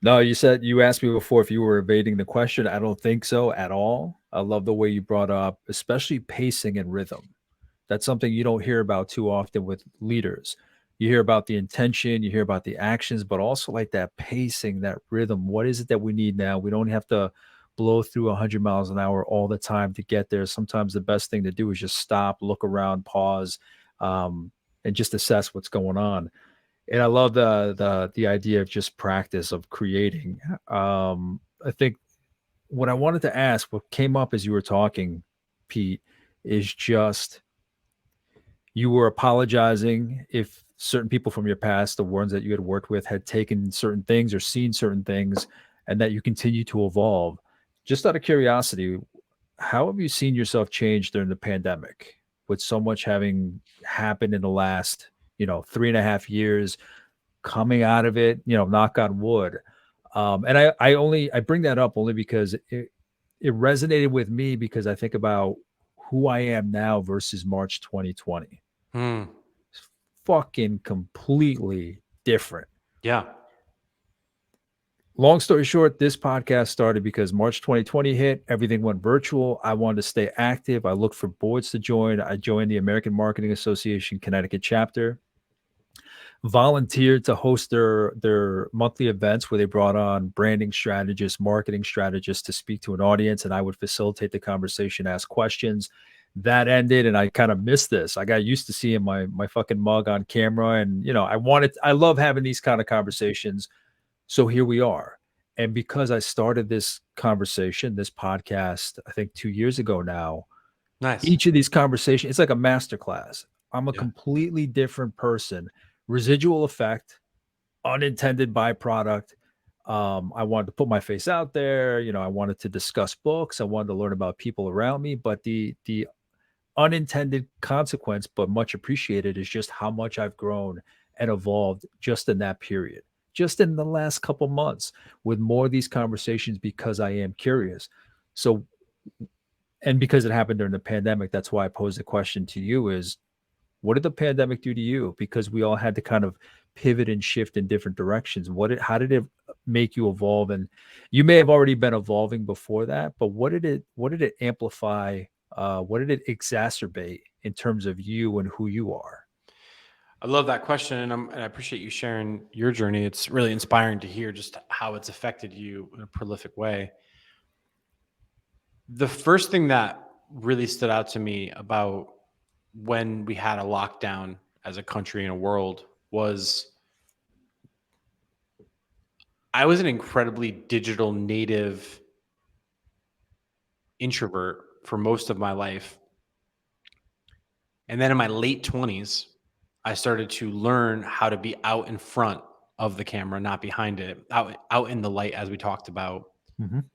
No, you asked me before if you were evading the question. I don't think so at all. I love the way you brought up, especially pacing and rhythm. That's something you don't hear about too often with leaders. You hear about the intention, you hear about the actions, but also like that pacing, that rhythm. What is it that we need now? We don't have to blow through 100 miles an hour all the time to get there. Sometimes the best thing to do is just stop, look around, pause, and just assess what's going on. And I love the idea of just practice of creating. I think what I wanted to ask, what came up as you were talking, Pete, is just you were apologizing if certain people from your past, the ones that you had worked with, had taken certain things or seen certain things, and that you continue to evolve. Just out of curiosity, how have you seen yourself change during the pandemic with so much having happened in the last, 3.5 years, coming out of it, knock on wood. And I bring that up only because it resonated with me because I think about who I am now versus March 2020. It's fucking completely different. Yeah. Long story short, this podcast started because March 2020 hit, everything went virtual. I wanted to stay active. I looked for boards to join. I joined the American Marketing Association Connecticut chapter, volunteered to host their monthly events where they brought on branding strategists, marketing strategists to speak to an audience, and I would facilitate the conversation, ask questions. That ended, and I kind of missed this. I got used to seeing my fucking mug on camera, and I love having these kind of conversations. So here we are. And because I started this conversation, this podcast, I think 2 years ago now, Nice. each of these conversations, it's like a masterclass. I'm a Yeah. completely different person. Residual effect, unintended byproduct. I wanted to put my face out there. I wanted to discuss books. I wanted to learn about people around me. But the unintended consequence, but much appreciated, is just how much I've grown and evolved just in that period, just in the last couple months, with more of these conversations because I am curious. So, and because it happened during the pandemic, that's why I posed the question to you is, what did the pandemic do to you? Because we all had to kind of pivot and shift in different directions. How did it make you evolve? And you may have already been evolving before that, but what did it amplify? What did it exacerbate in terms of you and who you are? I love that question, and I appreciate you sharing your journey. It's really inspiring to hear just how it's affected you in a prolific way. The first thing that really stood out to me about when we had a lockdown as a country and a world was I was an incredibly digital native introvert for most of my life. And then in my late 20s, I started to learn how to be out in front of the camera, not behind it, out in the light, as we talked about. Mhm.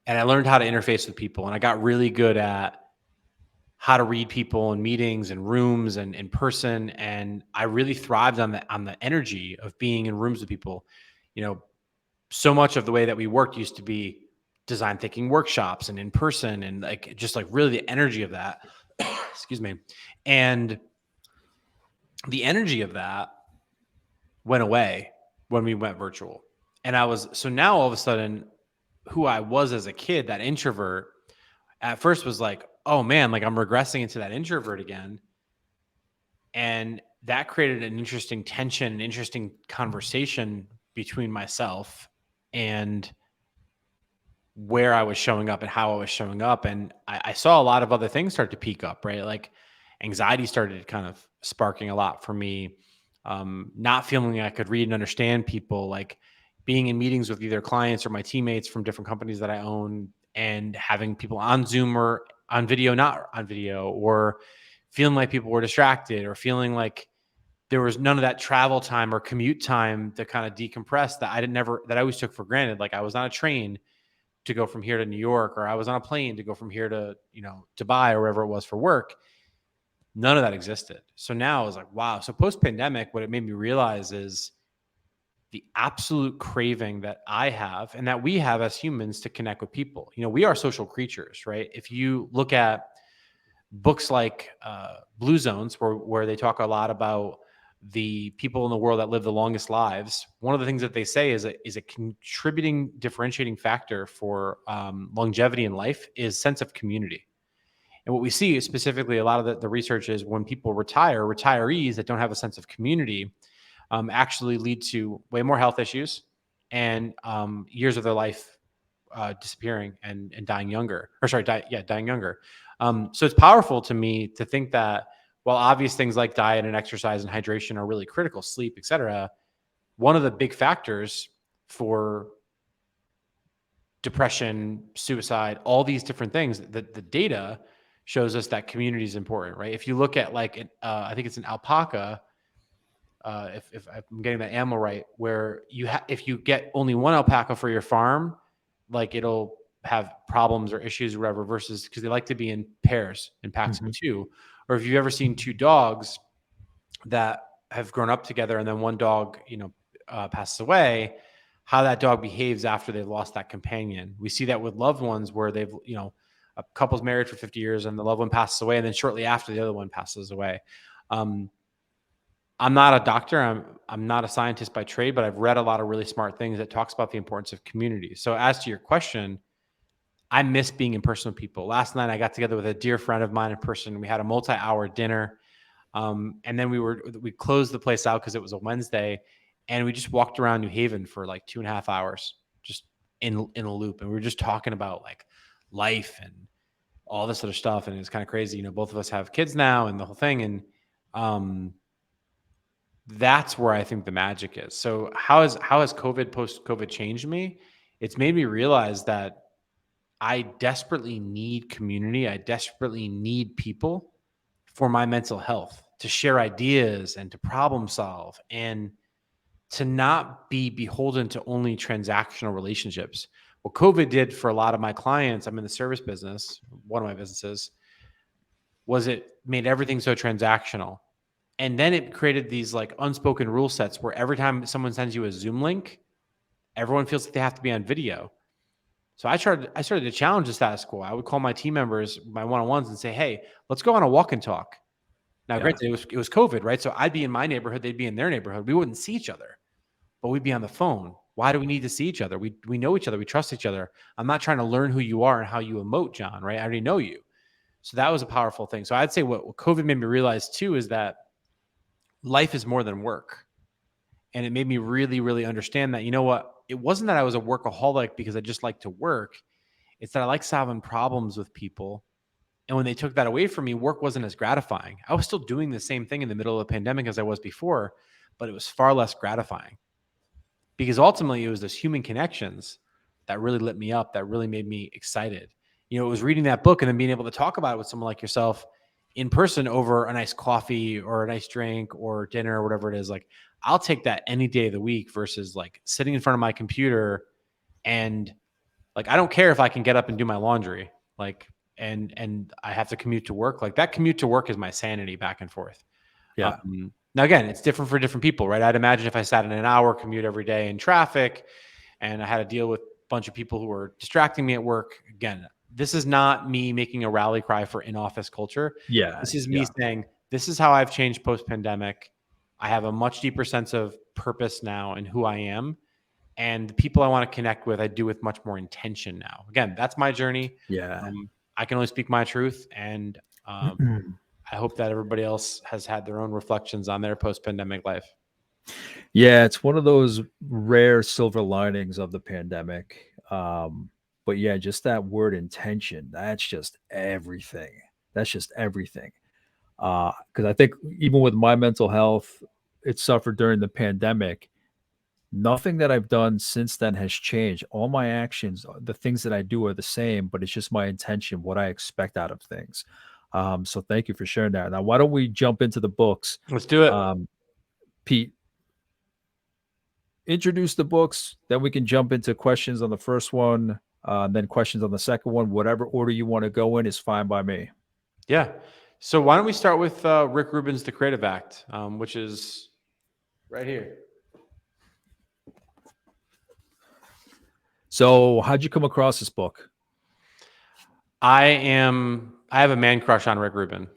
And I learned how to interface with people. And I got really good at how to read people in meetings and rooms and in person. And I really thrived on the energy of being in rooms with people. You know, so much of the way that we worked used to be design thinking workshops and in person, and like just like really the energy of that. Excuse me. And the energy of that went away when we went virtual. And so now all of a sudden, who I was as a kid, that introvert, at first was like, oh man, like I'm regressing into that introvert again. And that created an interesting tension, an interesting conversation between myself and where I was showing up and how I was showing up. And I saw a lot of other things start to peak up, right? Like anxiety started kind of sparking a lot for me. Not feeling like I could read and understand people, like being in meetings with either clients or my teammates from different companies that I own, and having people on Zoom or on video, not on video, or feeling like people were distracted, or feeling like there was none of that travel time or commute time to kind of decompress that I always took for granted. Like I was on a train to go from here to New York, or I was on a plane to go from here to, Dubai or wherever it was for work. None of that existed. So now I was like, wow. So post pandemic, what it made me realize is the absolute craving that I have and that we have as humans to connect with people. We are social creatures, right? If you look at books like Blue Zones, where they talk a lot about the people in the world that live the longest lives, one of the things that they say is a contributing differentiating factor for longevity in life is sense of community. And what we see is specifically a lot of the research is when people retire, retirees that don't have a sense of community actually lead to way more health issues and years of their life disappearing and dying younger, or sorry, dying younger. So it's powerful to me to think that while obvious things like diet and exercise and hydration are really critical, sleep, etc., one of the big factors for depression, suicide, all these different things, the data shows us that community is important, right? If you look at I think it's an alpaca, if I'm getting that animal right, where if you get only one alpaca for your farm, like it'll have problems or issues or whatever, versus because they like to be in pairs, in packs of two. Or if you've ever seen two dogs that have grown up together and then one dog, passes away, how that dog behaves after they've lost that companion. We see that with loved ones where they've, a couple's married for 50 years and the loved one passes away, and then shortly after the other one passes away. I'm not a doctor. I'm not a scientist by trade, but I've read a lot of really smart things that talks about the importance of community. So as to your question, I miss being in person with people. Last night, I got together with a dear friend of mine in person. We had a multi-hour dinner. And then we closed the place out because it was a Wednesday, and we just walked around New Haven for like 2.5 hours, just in a loop. And we were just talking about like life and all this other stuff. And it's kind of crazy. Both of us have kids now and the whole thing. And, that's where I think the magic is. So how has post-COVID changed me? It's made me realize that I desperately need community. I desperately need people for my mental health, to share ideas and to problem solve, and to not be beholden to only transactional relationships. What COVID did for a lot of my clients, I'm in the service business, one of my businesses, was it made everything so transactional. And then it created these like unspoken rule sets where every time someone sends you a Zoom link, everyone feels like they have to be on video. So I started to challenge the status quo. I would call my team members, my one-on-ones, and say, "Hey, let's go on a walk and talk." Now, granted, it was COVID, right? So I'd be in my neighborhood, they'd be in their neighborhood. We wouldn't see each other, but we'd be on the phone. Why do we need to see each other? We know each other. We trust each other. I'm not trying to learn who you are and how you emote, John, right? I already know you. So that was a powerful thing. So I'd say what COVID made me realize too is that life is more than work. And it made me really, really understand that, it wasn't that I was a workaholic because I just like to work. It's that I like solving problems with people. And when they took that away from me, work wasn't as gratifying. I was still doing the same thing in the middle of the pandemic as I was before, but it was far less gratifying, because ultimately it was those human connections that really lit me up, that really made me excited. It was reading that book and then being able to talk about it with someone like yourself in person over a nice coffee or a nice drink or dinner or whatever it is. Like, I'll take that any day of the week versus like sitting in front of my computer and like, I don't care if I can get up and do my laundry, like, and I have to commute to work. Like, that commute to work is my sanity back and forth. Yeah. Now, again, it's different for different people, right? I'd imagine if I sat in an hour commute every day in traffic and I had to deal with a bunch of people who were distracting me at work, again, this is not me making a rally cry for in-office culture. Yeah. This is me saying, this is how I've changed post-pandemic. I have a much deeper sense of purpose now in who I am. And the people I want to connect with, I do with much more intention now. Again, that's my journey. Yeah. I can only speak my truth. And I hope that everybody else has had their own reflections on their post-pandemic life. Yeah, it's one of those rare silver linings of the pandemic. But yeah, just that word intention, that's just everything. That's just everything. Because I think even with my mental health, it suffered during the pandemic. Nothing that I've done since then has changed. All my actions, the things that I do are the same, but it's just my intention, what I expect out of things. So thank you for sharing that. Now, why don't we jump into the books? Let's do it. Pete, introduce the books, then we can jump into questions on the first one, then questions on the second one. Whatever order you want to go in is fine by me. Yeah. So why don't we start with Rick Rubin's The Creative Act, which is right here. So how'd you come across this book? I have a man crush on Rick Rubin.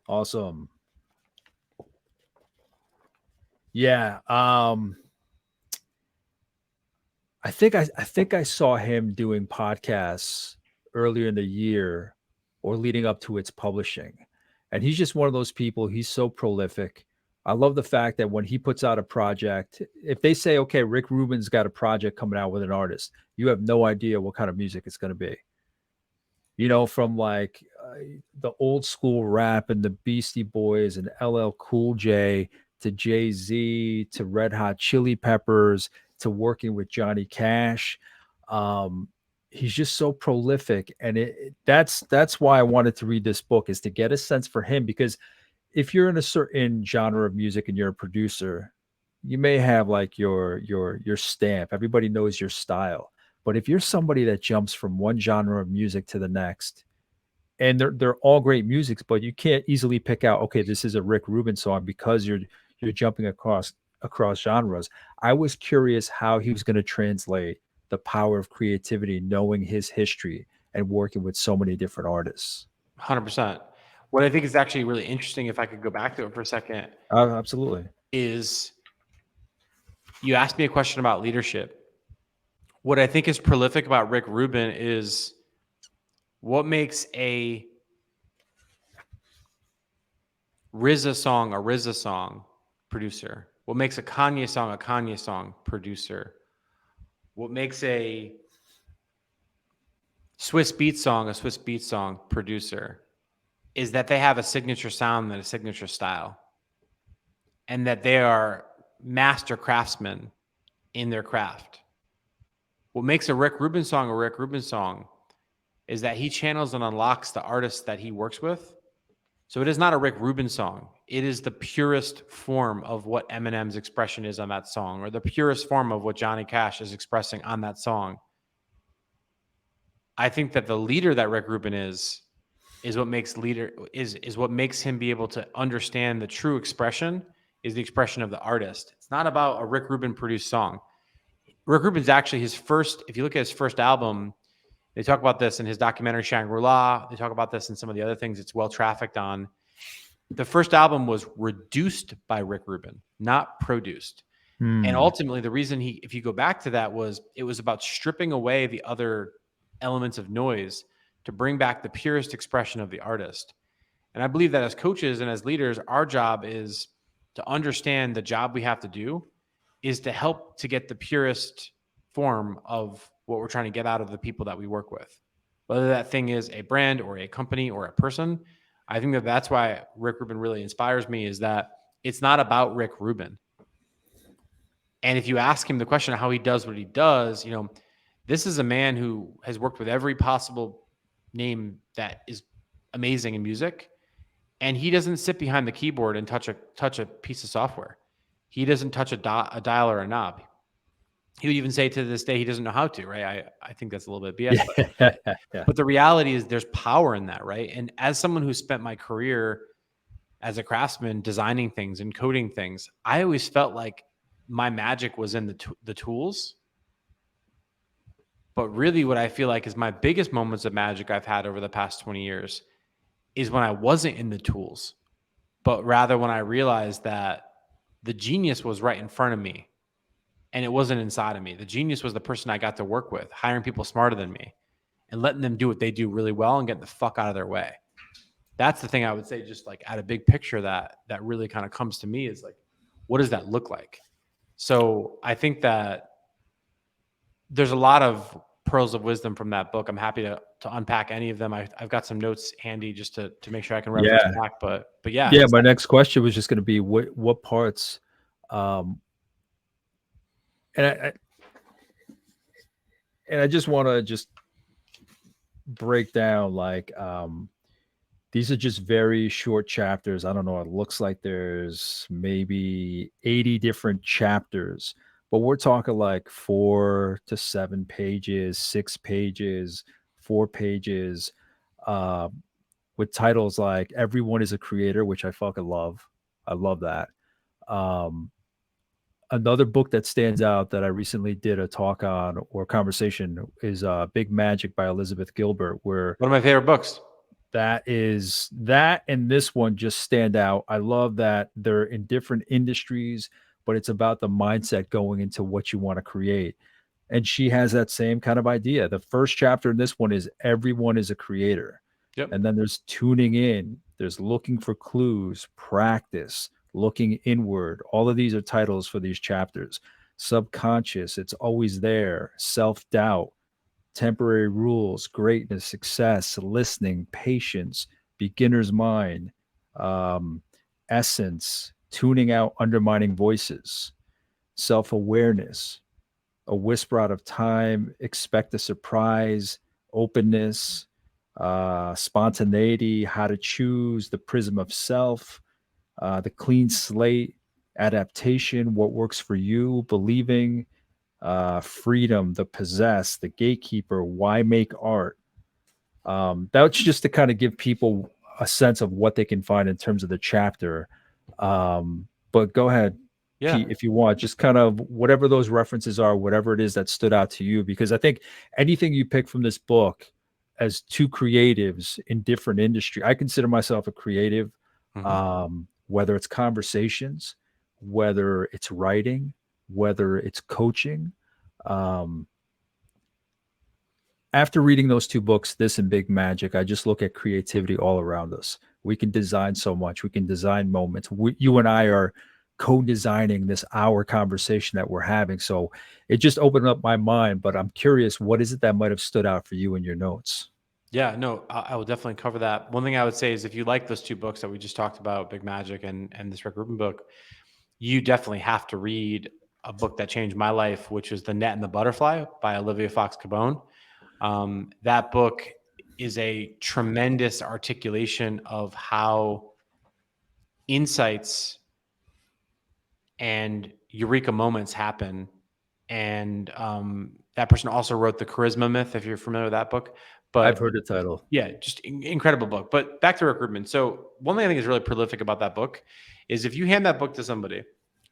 Awesome. Yeah. I think I saw him doing podcasts earlier in the year or leading up to its publishing. And he's just one of those people. He's so prolific. I love the fact that when he puts out a project, if they say, okay, Rick Rubin's got a project coming out with an artist, you have no idea what kind of music it's going to be. From like the old school rap and the Beastie Boys and LL Cool J to Jay-Z to Red Hot Chili Peppers to working with Johnny Cash. He's just so prolific. And that's why I wanted to read this book, is to get a sense for him, because if you're in a certain genre of music and you're a producer, you may have like your stamp. Everybody knows your style. But if you're somebody that jumps from one genre of music to the next, and they're all great musics, but you can't easily pick out, okay, this is a Rick Rubin song, because you're jumping across genres. I was curious how he was going to translate the power of creativity, knowing his history and working with so many different artists. 100%. What I think is actually really interesting, if I could go back to it for a second, Absolutely. is you asked me a question about leadership. What I think is prolific about Rick Rubin is what makes a RZA song a RZA song producer. What makes a Kanye song producer. What makes a Swiss Beats song a Swiss Beats song producer is that they have a signature sound and a signature style, and that they are master craftsmen in their craft. What makes a Rick Rubin song is that he channels and unlocks the artists that he works with. So it is not a Rick Rubin song. It is the purest form of what Eminem's expression is on that song, or the purest form of what Johnny Cash is expressing on that song. I think that the leader that Rick Rubin is what makes what makes him be able to understand the true expression is the expression of the artist. It's not about a Rick Rubin produced song. Rick Rubin's actually his first, if you look at his first album, they talk about this in his documentary Shangri-La. They talk about this in some of the other things it's well trafficked on. The first album was reduced by Rick Rubin, not produced. And ultimately, the reason if you go back to that, it was about stripping away the other elements of noise to bring back the purest expression of the artist. And I believe that as coaches and as leaders, our job is to understand the job we have to do is to help to get the purest form of what we're trying to get out of the people that we work with. Whether that thing is a brand or a company or a person, I think that's why Rick Rubin really inspires me, is that it's not about Rick Rubin. And if you ask him the question of how he does what he does, this is a man who has worked with every possible name that is amazing in music. And he doesn't sit behind the keyboard and touch a piece of software. He doesn't touch a dial or a knob. He would even say to this day he doesn't know how to, right? I think that's a little bit BS. But the reality is there's power in that, right? And as someone who spent my career as a craftsman designing things and coding things, I always felt like my magic was in the tools. But really what I feel like is my biggest moments of magic I've had over the past 20 years is when I wasn't in the tools, but rather when I realized that the genius was right in front of me and it wasn't inside of me. The genius was the person I got to work with, hiring people smarter than me and letting them do what they do really well and getting the fuck out of their way. That's the thing I would say, just like at a big picture that really kind of comes to me, is like, what does that look like? So I think that there's a lot of pearls of wisdom from that book. I'm happy to unpack any of them. I've got some notes handy just to make sure I can reference back. But yeah. Yeah, my next question was just going to be what parts, and I just want to just break down like these are just very short chapters. I don't know. It looks like there's maybe 80 different chapters, but we're talking like 4 to 7 pages, 6 pages, 4 pages, uh, with titles like "Everyone is a Creator," which I fucking love. I love that. Um, Another book that stands out that I recently did a talk on or conversation is Big Magic by Elizabeth Gilbert, where One of my favorite books. that and this one just stand out. I love that they're in different industries, but it's about the mindset going into what you want to create. And she has that same kind of idea. The first chapter in this one is everyone is a creator. Yep. And then there's tuning in, there's looking for clues, practice, looking inward. All of these are titles for these chapters. Subconscious, it's always there. Self doubt, temporary rules, greatness, success, listening, patience, beginner's mind, um, essence, tuning out undermining voices, self awareness, a whisper out of time, expect a surprise, openness, spontaneity, how to choose, the prism of self, the clean slate, adaptation, what works for you, believing, freedom, the possess, the gatekeeper, why make art. That's just to kind of give people a sense of what they can find in terms of the chapter. But go ahead, Yeah. Pete, if you want, just kind of whatever those references are, whatever it is that stood out to you, because I think anything you pick from this book as two creatives in different industry, I consider myself a creative, Mhm. whether it's conversations, whether it's writing, whether it's coaching. Um, After reading those two books, this and Big Magic, I just look at creativity all around us. We can design so much. We can design moments. You and I are co-designing this hour conversation that we're having. So it just opened up my mind. But I'm curious, what is it that might have stood out for you in your notes? Yeah, no, I will definitely cover that. One thing I would say is if you like those two books that we just talked about, Big Magic and this Rick Rubin book, you definitely have to read a book that changed my life, which is The Net and the Butterfly by Olivia Fox Cabone. That book is a tremendous articulation of how insights and eureka moments happen. And that person also wrote The Charisma Myth, if you're familiar with that book. I've But heard the title. yeah, just incredible book. But back to Rick Rubin. So one thing I think is really prolific about that book is if you hand that book to somebody,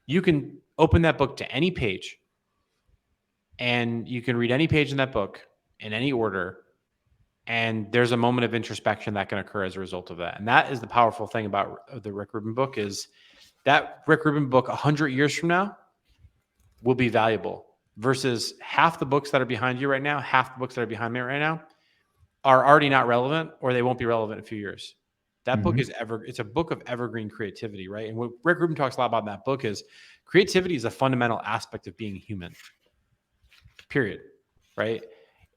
you can open that book to any page and you can read any page in that book in any order. And there's a moment of introspection that can occur as a result of that. And that is the powerful thing about the Rick Rubin book is that Rick Rubin book 100 years from now will be valuable versus half the books that are behind you right now, half the books that are behind me right now are already not relevant or they won't be relevant in a few years. That book Mhm. is it's a book of evergreen creativity, right? And what Rick Rubin talks a lot about in that book is creativity is a fundamental aspect of being human, period. Right.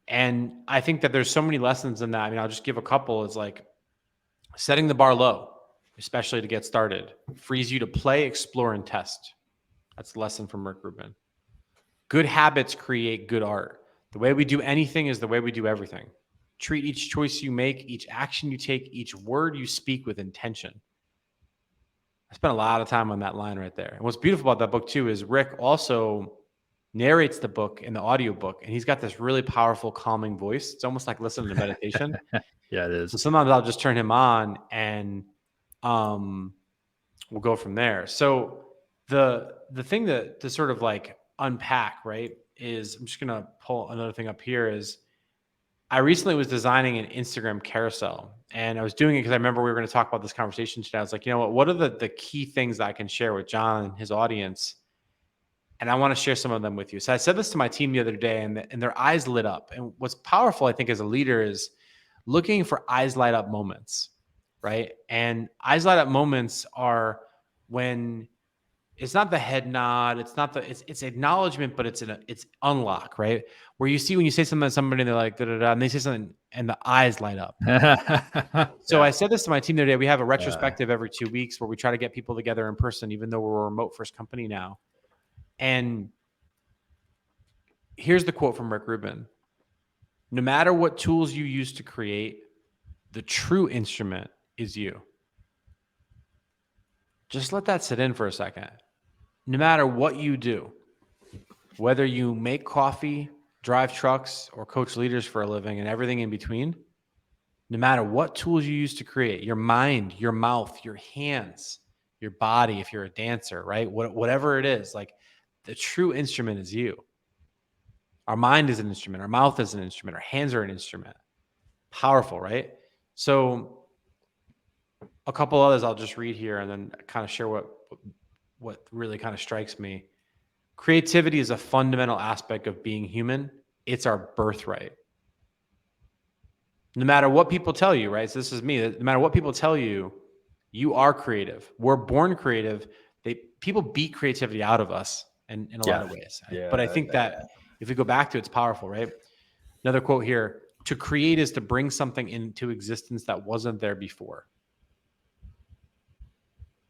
And I think that there's so many lessons in that. I mean, I'll just give a couple. It's like setting the bar low, especially to get started, frees you to play, explore, and test. That's the lesson from Rick Rubin. Good habits create good art. The way we do anything is the way we do everything. Treat each choice you make, each action you take, each word you speak with intention. I spent a lot of time on that line right there. And what's beautiful about that book too is Rick also narrates the book in the audiobook, and he's got this really powerful, calming voice. It's almost like listening to meditation. Yeah, it So is. sometimes I'll just turn him on and um, we'll go from there. So the thing that to sort of like unpack, right, is I'm just gonna pull another thing up here is I recently was designing an Instagram carousel and I was doing it because I remember we were going to talk about this conversation today. I was like, you know what are the key things that I can share with John and his audience? And I want to share some of them with you. So I said this to my team the other day and their eyes lit up. And what's powerful, I think, as a leader is looking for eyes light up moments, right? And eyes light up moments are when it's not the head nod, it's not the it's acknowledgement, but it's unlock, right? Where you see when you say something to somebody and they're like da da da, and they say something and the eyes light up. So I Yeah. said this to my team the other day. We have a retrospective every 2 weeks where we try to get people together in person, even though we're a remote first company now. And here's the quote from Rick Rubin. No matter what tools you use to create, the true instrument is you. Just let that sit in for a second. No matter what you do, whether you make coffee, drive trucks, or coach leaders for a living and everything in between, no matter what tools you use to create, your mind, your mouth, your hands, your body, if you're a dancer, right? Whatever it is, like the true instrument is you. Our mind is an instrument. Our mouth is an instrument. Our hands are an instrument. Powerful, right? So a couple others I'll just read here and then kind of share what really kind of strikes me. Creativity is a fundamental aspect of being human. It's our birthright. No matter what people tell you, right? So this is me. No matter what people tell you, you are creative. We're born creative. People beat creativity out of us in a lot of ways. Yeah. But I think that if we go back to it, it's powerful, right? Another quote here: to create is to bring something into existence that wasn't there before.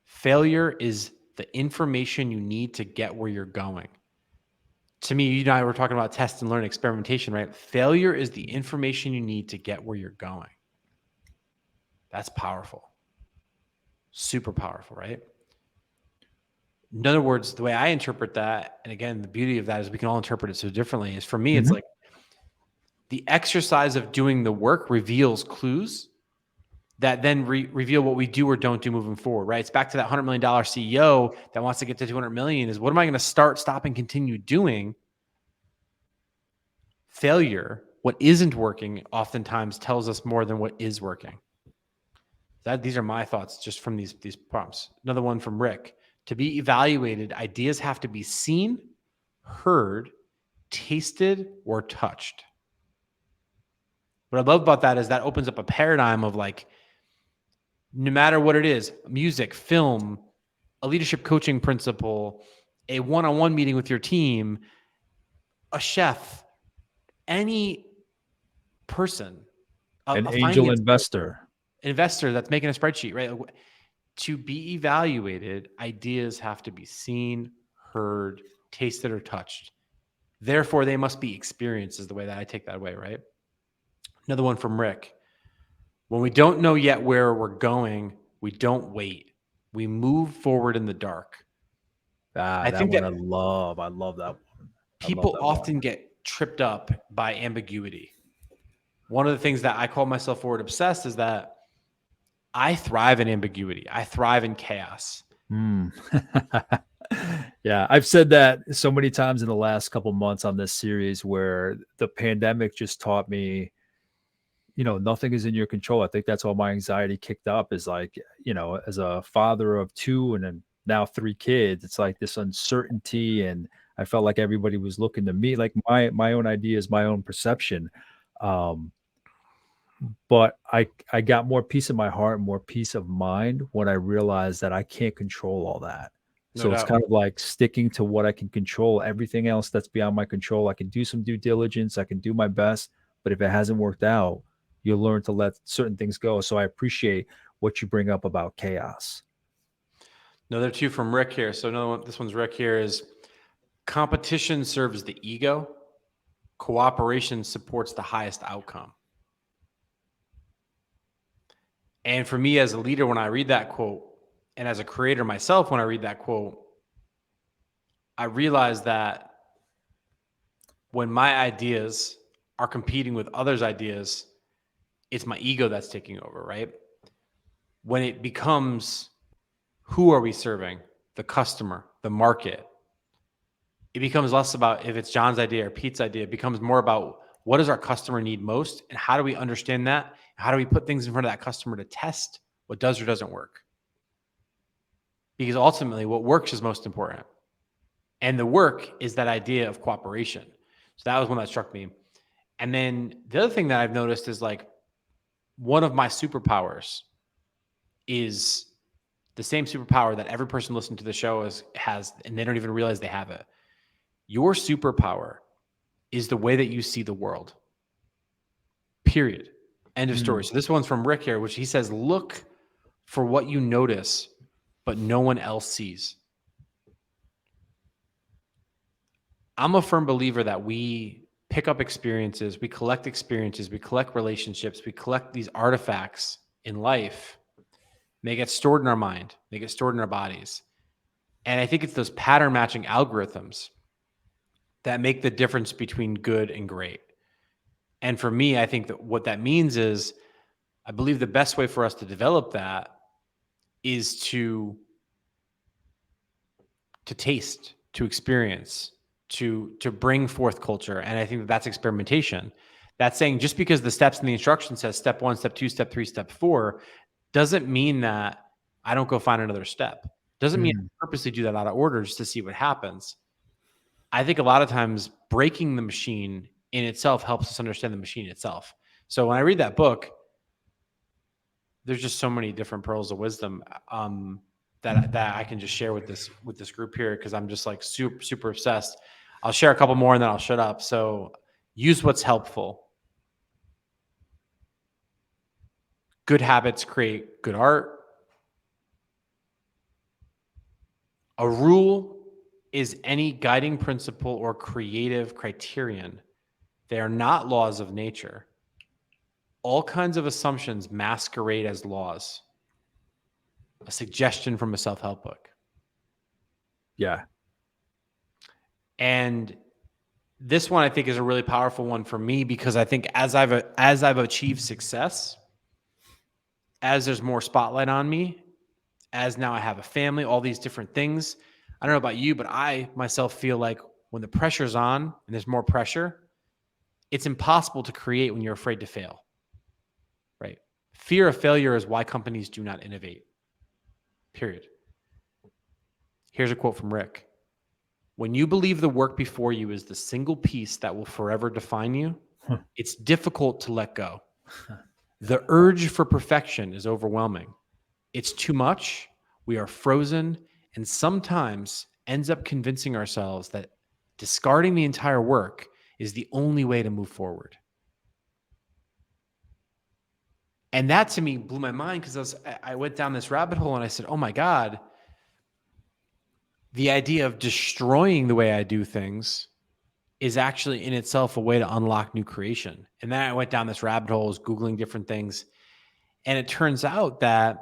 Failure is the information you need to get where you're going. To me, you and I were talking about test and learn experimentation, right? Failure is the information you need to get where you're going. That's powerful. Super powerful, right? In other words, the way I interpret that, and again, the beauty of that is we can all interpret it so differently, is for me, it's like the exercise of doing the work reveals clues that then reveal what we do or don't do moving forward, right? It's back to that $100 million CEO that wants to get to 200 million is what am I going to start, stop, and continue doing? Failure, what isn't working, oftentimes tells us more than what is working. These are my thoughts just from these prompts. Another one from Rick. To be evaluated, ideas have to be seen, heard, tasted, or touched. What I love about that is that opens up a paradigm of like, no matter what it is, music, film, a leadership coaching principle, a one-on-one meeting with your team, a chef, any person, an angel investor that's making a spreadsheet, right? To be evaluated, ideas have to be seen, heard, tasted, or touched. Therefore, they must be experienced is the way that I take that away, right? Another one from Rick. When we don't know yet where we're going, we don't wait. We move forward in the dark. I think that I love that one. People often get tripped up by ambiguity. One of the things that I call myself forward obsessed is that I thrive in ambiguity. I thrive in chaos. Yeah, I've said that so many times in the last couple months on this series where the pandemic just taught me, nothing is in your control. I think that's all my anxiety kicked up is like, as a father of 2 and then now 3 kids, it's like this uncertainty. And I felt like everybody was looking to me, like my own ideas, my own perception. But I got more peace in my heart, more peace of mind when I realized that I can't control all that. So it's kind of like sticking to what I can control. Everything else that's beyond my control, I can do some due diligence. I can do my best. But if it hasn't worked out, you'll learn to let certain things go. So I appreciate what you bring up about chaos. Another 2 from Rick here. So another one, this one's Rick here is competition serves the ego. Cooperation supports the highest outcome. And for me as a leader, when I read that quote, and as a creator myself, when I read that quote, I realize that when my ideas are competing with others' ideas, it's my ego that's taking over, right? When it becomes, who are we serving? The customer, the market. It becomes less about if it's John's idea or Pete's idea. It becomes more about what does our customer need most and how do we understand that? How do we put things in front of that customer to test what does or doesn't work? Because ultimately what works is most important. And the work is that idea of cooperation. So that was one that struck me. And then the other thing that I've noticed is like one of my superpowers is the same superpower that every person listening to the show has, and they don't even realize they have it. Your superpower is the way that you see the world. Period. End of story. So this one's from Rick here, which he says, look for what you notice, but no one else sees. I'm a firm believer that we pick up experiences, we collect experiences, we collect relationships, we collect these artifacts in life. They get stored in our mind, they get stored in our bodies. And I think it's those pattern matching algorithms that make the difference between good and great. And for me, I think that what that means is I believe the best way for us to develop that is to taste, to experience, to bring forth culture. And I think that that's experimentation. That's saying just because the steps in the instruction says step 1, step 2, step 3, step 4 doesn't mean that I don't go find another step. Doesn't mean I purposely do that out of order just to see what happens. I think a lot of times breaking the machine in itself helps us understand the machine itself. So when I read that book, there's just so many different pearls of wisdom that I can just share with this group here, because I'm just like super obsessed. I'll share a couple more and then I'll shut up. So use what's helpful. Good habits create good art. A rule is any guiding principle or creative criterion. They are not laws of nature. All kinds of assumptions masquerade as laws. A suggestion from a self-help book. Yeah. And this one I think is a really powerful one for me, because I think as I've achieved success, as there's more spotlight on me, as now I have a family, all these different things. I don't know about you, but I myself feel like when the pressure's on and there's more pressure, it's impossible to create when you're afraid to fail, right? Fear of failure is why companies do not innovate, period. Here's a quote from Rick. When you believe the work before you is the single piece that will forever define you, it's difficult to let go. The urge for perfection is overwhelming. It's too much. We are frozen, and sometimes ends up convincing ourselves that discarding the entire work is the only way to move forward. And that to me blew my mind, because I went down this rabbit hole and I said, oh my God, the idea of destroying the way I do things is actually in itself a way to unlock new creation. And then I went down this rabbit hole, was Googling different things. And it turns out that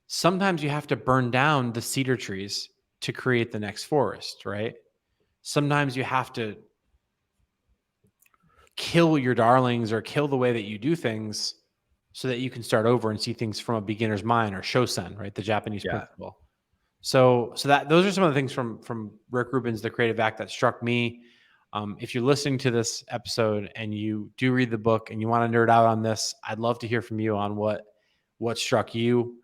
sometimes you have to burn down the cedar trees to create the next forest, right? Sometimes you have to kill your darlings or kill the way that you do things so that you can start over and see things from a beginner's mind, or shosen, right? The Japanese principle. So that those are some of the things from Rick Rubin's The Creative Act that struck me. If you're listening to this episode and you do read the book and you want to nerd out on this, I'd love to hear from you on what struck you.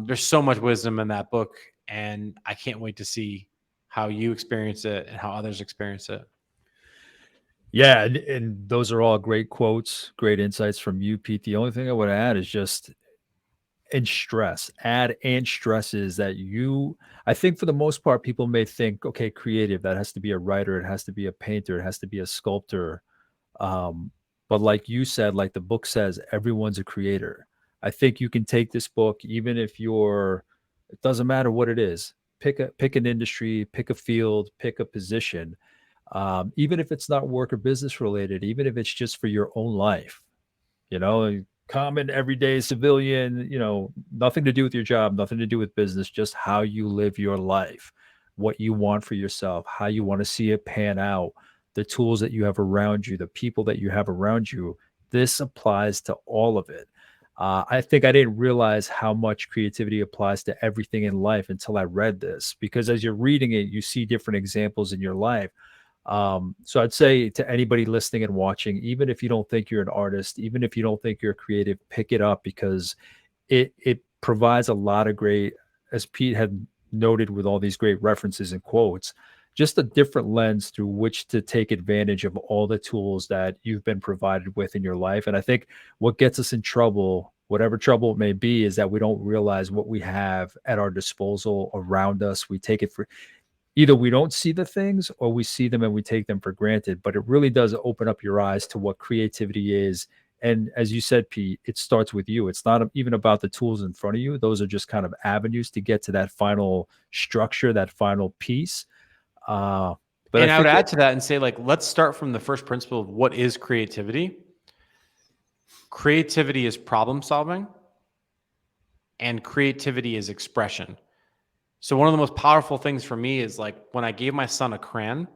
There's so much wisdom in that book, and I can't wait to see how you experience it and how others experience it. Yeah, and those are all great quotes, great insights from you, Pete. The only thing I would add is just add and stress is that I think for the most part, people may think, okay, creative, that has to be a writer, it has to be a painter, it has to be a sculptor. But like you said, like the book says, everyone's a creator. I think you can take this book, even if it doesn't matter what it is, pick an industry, pick a field, pick a position. Even if it's not work or business related, even if it's just for your own life, common everyday civilian, nothing to do with your job, nothing to do with business, just how you live your life, what you want for yourself, how you want to see it pan out, the tools that you have around you, the people that you have around you. This applies to all of it. I think I didn't realize how much creativity applies to everything in life until I read this, because as you're reading it, you see different examples in your life. So I'd say to anybody listening and watching, even if you don't think you're an artist, even if you don't think you're creative, pick it up, because it provides a lot of great, as Pete had noted with all these great references and quotes, just a different lens through which to take advantage of all the tools that you've been provided with in your life. And I think what gets us in trouble, whatever trouble it may be, is that we don't realize what we have at our disposal around us. We take it for either we don't see the things, or we see them and we take them for granted. But it really does open up your eyes to what creativity is. And as you said, Pete, it starts with you. It's not even about the tools in front of you. Those are just kind of avenues to get to that final structure, that final piece. But And I I would think add to that and say, like, let's start from the first principle of what is creativity. Creativity is problem solving, and creativity is expression. So one of the most powerful things for me is like when I gave my son a crayon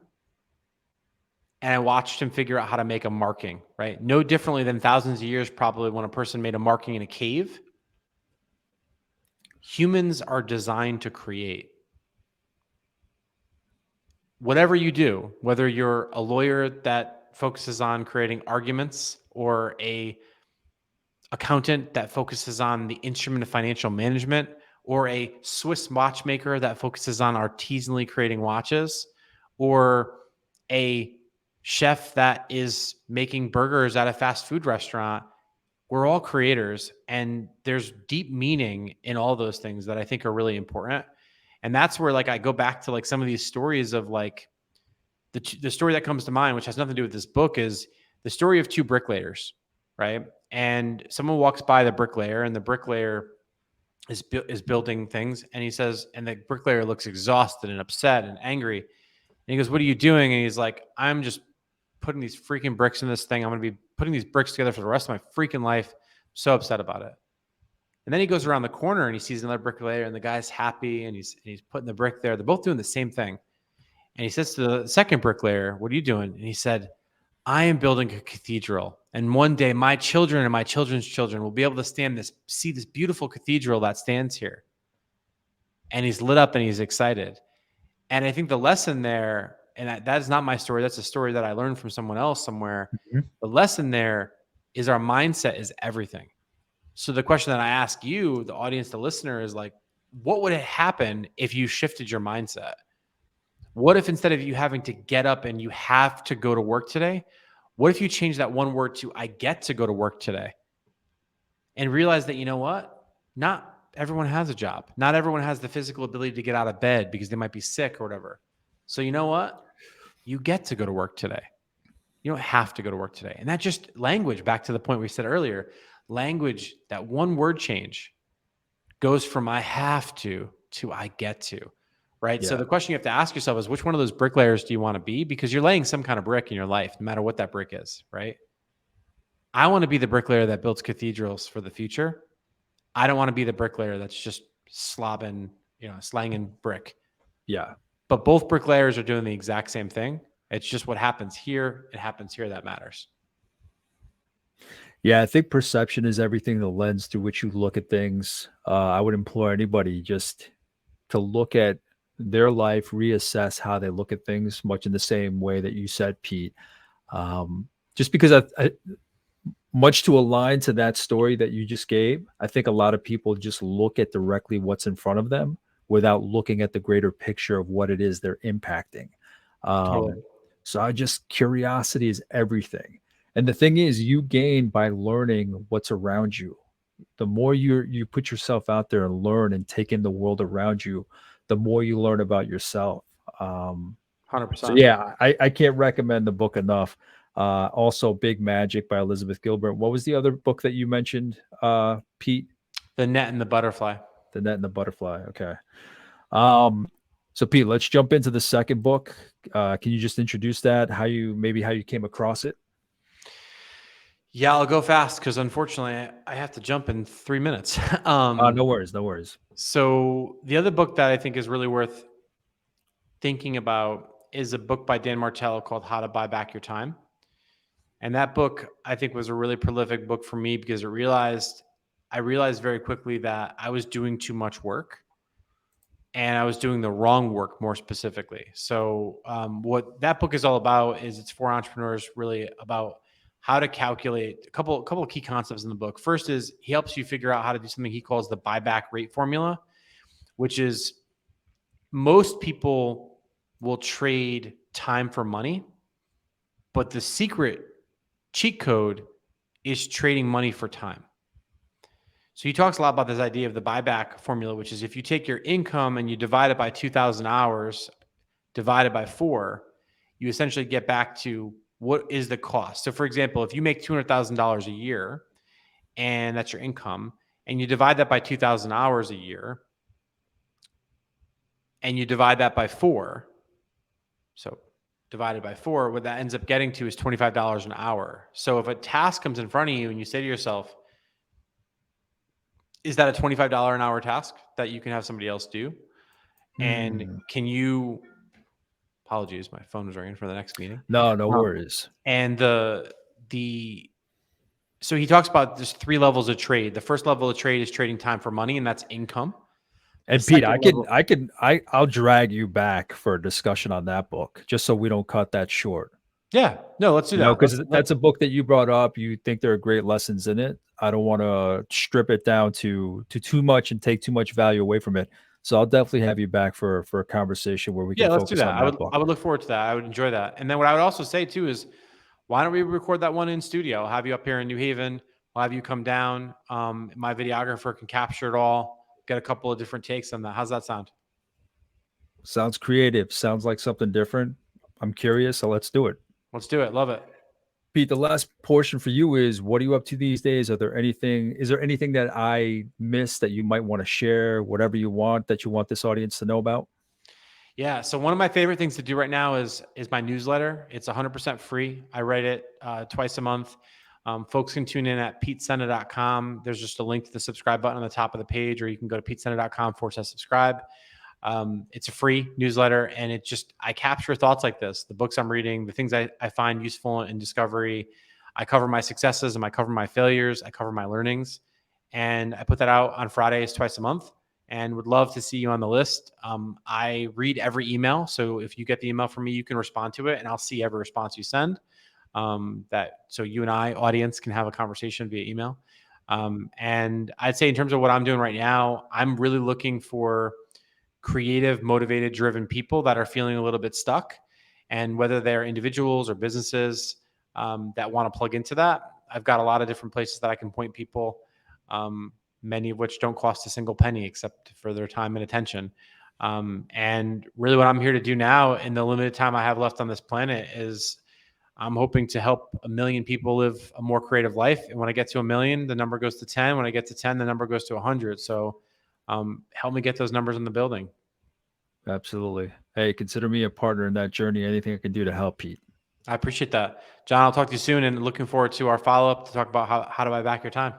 and I watched him figure out how to make a marking, right? No differently than thousands of years, probably when a person made a marking in a cave. Humans are designed to create. Whatever you do, whether you're a lawyer that focuses on creating arguments or a accountant that focuses on the instrument of financial management, or a Swiss watchmaker that focuses on artisanally creating watches, or a chef that is making burgers at a fast food restaurant, we're all creators. And there's deep meaning in all those things that I think are really important. And that's where like I go back to like some of these stories of like the story that comes to mind, which has nothing to do with this book, is the story of two bricklayers, right? And someone walks by the bricklayer, and the bricklayer is building things, and he says, and the bricklayer looks exhausted and upset and angry, and he goes, "What are you doing?" And he's like, "I'm just putting these freaking bricks in this thing. I'm going to be putting these bricks together for the rest of my freaking life. I'm so upset about it." And then he goes around the corner and he sees another bricklayer, and the guy's happy, and he's putting the brick there. They're both doing the same thing. And he says to the second bricklayer, "What are you doing?" And he said, "I am building a cathedral. And one day my children and my children's children will be able to see this beautiful cathedral that stands here." And he's lit up and he's excited. And I think the lesson there, and that is not my story, that's a story that I learned from someone else somewhere. Mhm. The lesson there is our mindset is everything. So the question that I ask you, the audience, the listener, is like, what would happen if you shifted your mindset? What if instead of you having to get up and you have to go to work today, what if you change that one word to "I get to go to work today"? And realize that, you know what? Not everyone has a job. Not everyone has the physical ability to get out of bed because they might be sick or whatever. So you know what? You get to go to work today. You don't have to go to work today. And that just language, back to the point we said earlier, language, that one word change goes from "I have to" "I get to," right? So Yeah. the question you have to ask yourself is, which one of those bricklayers do you want to be? Because you're laying some kind of brick in your life, no matter what that brick is, right? I want to be the bricklayer that builds cathedrals for the future. I don't want to be the bricklayer that's just slobbing, slanging brick. Yeah. But both bricklayers are doing the exact same thing. It's just what happens here, it happens here, that matters. Yeah, I think perception is everything, the lens through which you look at things. I would implore anybody just to look at their life, reassess how they look at things, much in the same way that you said, Pete. Just because much to align to that story that you just gave, I think a lot of people just look at directly what's in front of them without looking at the greater picture of what it is they're impacting. Totally. So I just curiosity is everything. And the thing is, you gain by learning what's around you. The more you put yourself out there and learn and take in the world around you, the more you learn about yourself. So 100%. yeah, I can't recommend the book enough. Also, Big Magic by Elizabeth Gilbert. What was the other book that you mentioned, Pete? The Net and the Butterfly. The Net and the Butterfly. Okay. Um, so Pete, let's jump into the second book. Can you just introduce that? How you came across it? Yeah, I'll go fast because unfortunately I have to jump in 3 minutes. um, No worries, no worries. so the other book that I think is really worth thinking about is a book by Dan Martello called How to Buy Back Your Time. And that book, I think, was a really prolific book for me because I realized very quickly that I was doing too much work and I was doing the wrong work more specifically. So, what that book is all about is it's for entrepreneurs, really about how to calculate a couple of key concepts in the book. First is he helps you figure out how to do something he calls the buyback rate formula, which is most people will trade time for money, but the secret cheat code is trading money for time. So he talks a lot about this idea of the buyback formula, which is if you take your income and you divide it by 2,000 hours divided by 4, you essentially get back to what is the cost. So for example, if you make $200,000 a year and that's your income, and you divide that by 2,000 hours a year and you divide that by 4, so divided by 4, what that ends up getting to is $25 an hour. So if a task comes in front of you and you say to yourself, is that a $25 an hour task that you can have somebody else do? And can you, apologies, my phone was ringing for the next meeting. No worries. And so he talks about there's 3 levels of trade. The first level of trade is trading time for money, and that's income. And Pete, I'll drag you back for a discussion on that book, just so we don't cut that short. Yeah, no, let's do that. Because that's a book that you brought up. You think there are great lessons in it. I don't want to strip it down to too much and take too much value away from it. So I'll definitely have you back for a conversation where we can let's do focus that. on that book. I would look forward to that. I would enjoy that. And then what I would also say too is, why don't we record that one in studio? I'll have you up here in New Haven. I'll have you come down. My videographer can capture it all. Get a couple of different takes on that. How's that sound? Sounds creative. Sounds like something different. I'm curious, so let's do it. Let's do it. Love it. Pete, the last portion for you is, what are you up to these days? Is there anything that I missed that you might want to share, whatever you want that you want this audience to know about? Yeah. So one of my favorite things to do right now is my newsletter. It's 100% free. I write it twice a month. Folks can tune in at petesena.com. There's just a link to the subscribe button on the top of the page, or you can go to petesena.com/subscribe. It's a free newsletter, and I capture thoughts like this, the books I'm reading, the things I find useful in discovery. I cover my successes and I cover my failures. I cover my learnings, and I put that out on Fridays twice a month, and would love to see you on the list. I read every email. So if you get the email from me, you can respond to it, and I'll see every response you send. So you and I, audience, can have a conversation via email. And I'd say in terms of what I'm doing right now, I'm really looking for creative, motivated, driven people that are feeling a little bit stuck. And whether they're individuals or businesses that want to plug into that, I've got a lot of different places that I can point people, many of which don't cost a single penny except for their time and attention. And really what I'm here to do now in the limited time I have left on this planet is I'm hoping to help 1 million people live a more creative life. And when I get to 1 million, the number goes to 10. When I get to 10, the number goes to 100. So help me get those numbers in the building. Absolutely. Hey, consider me a partner in that journey. Anything I can do to help, Pete. I appreciate that. John, I'll talk to you soon, and looking forward to our follow-up to talk about how do I back your time.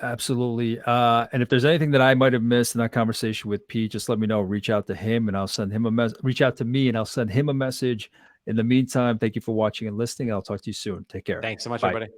Absolutely. And if there's anything that I might have missed in that conversation with Pete, just let me know. Reach out to him and I'll send him a message. Reach out to me and I'll send him a message. In the meantime, thank you for watching and listening. I'll talk to you soon. Take care. Thanks so much, Bye. everybody.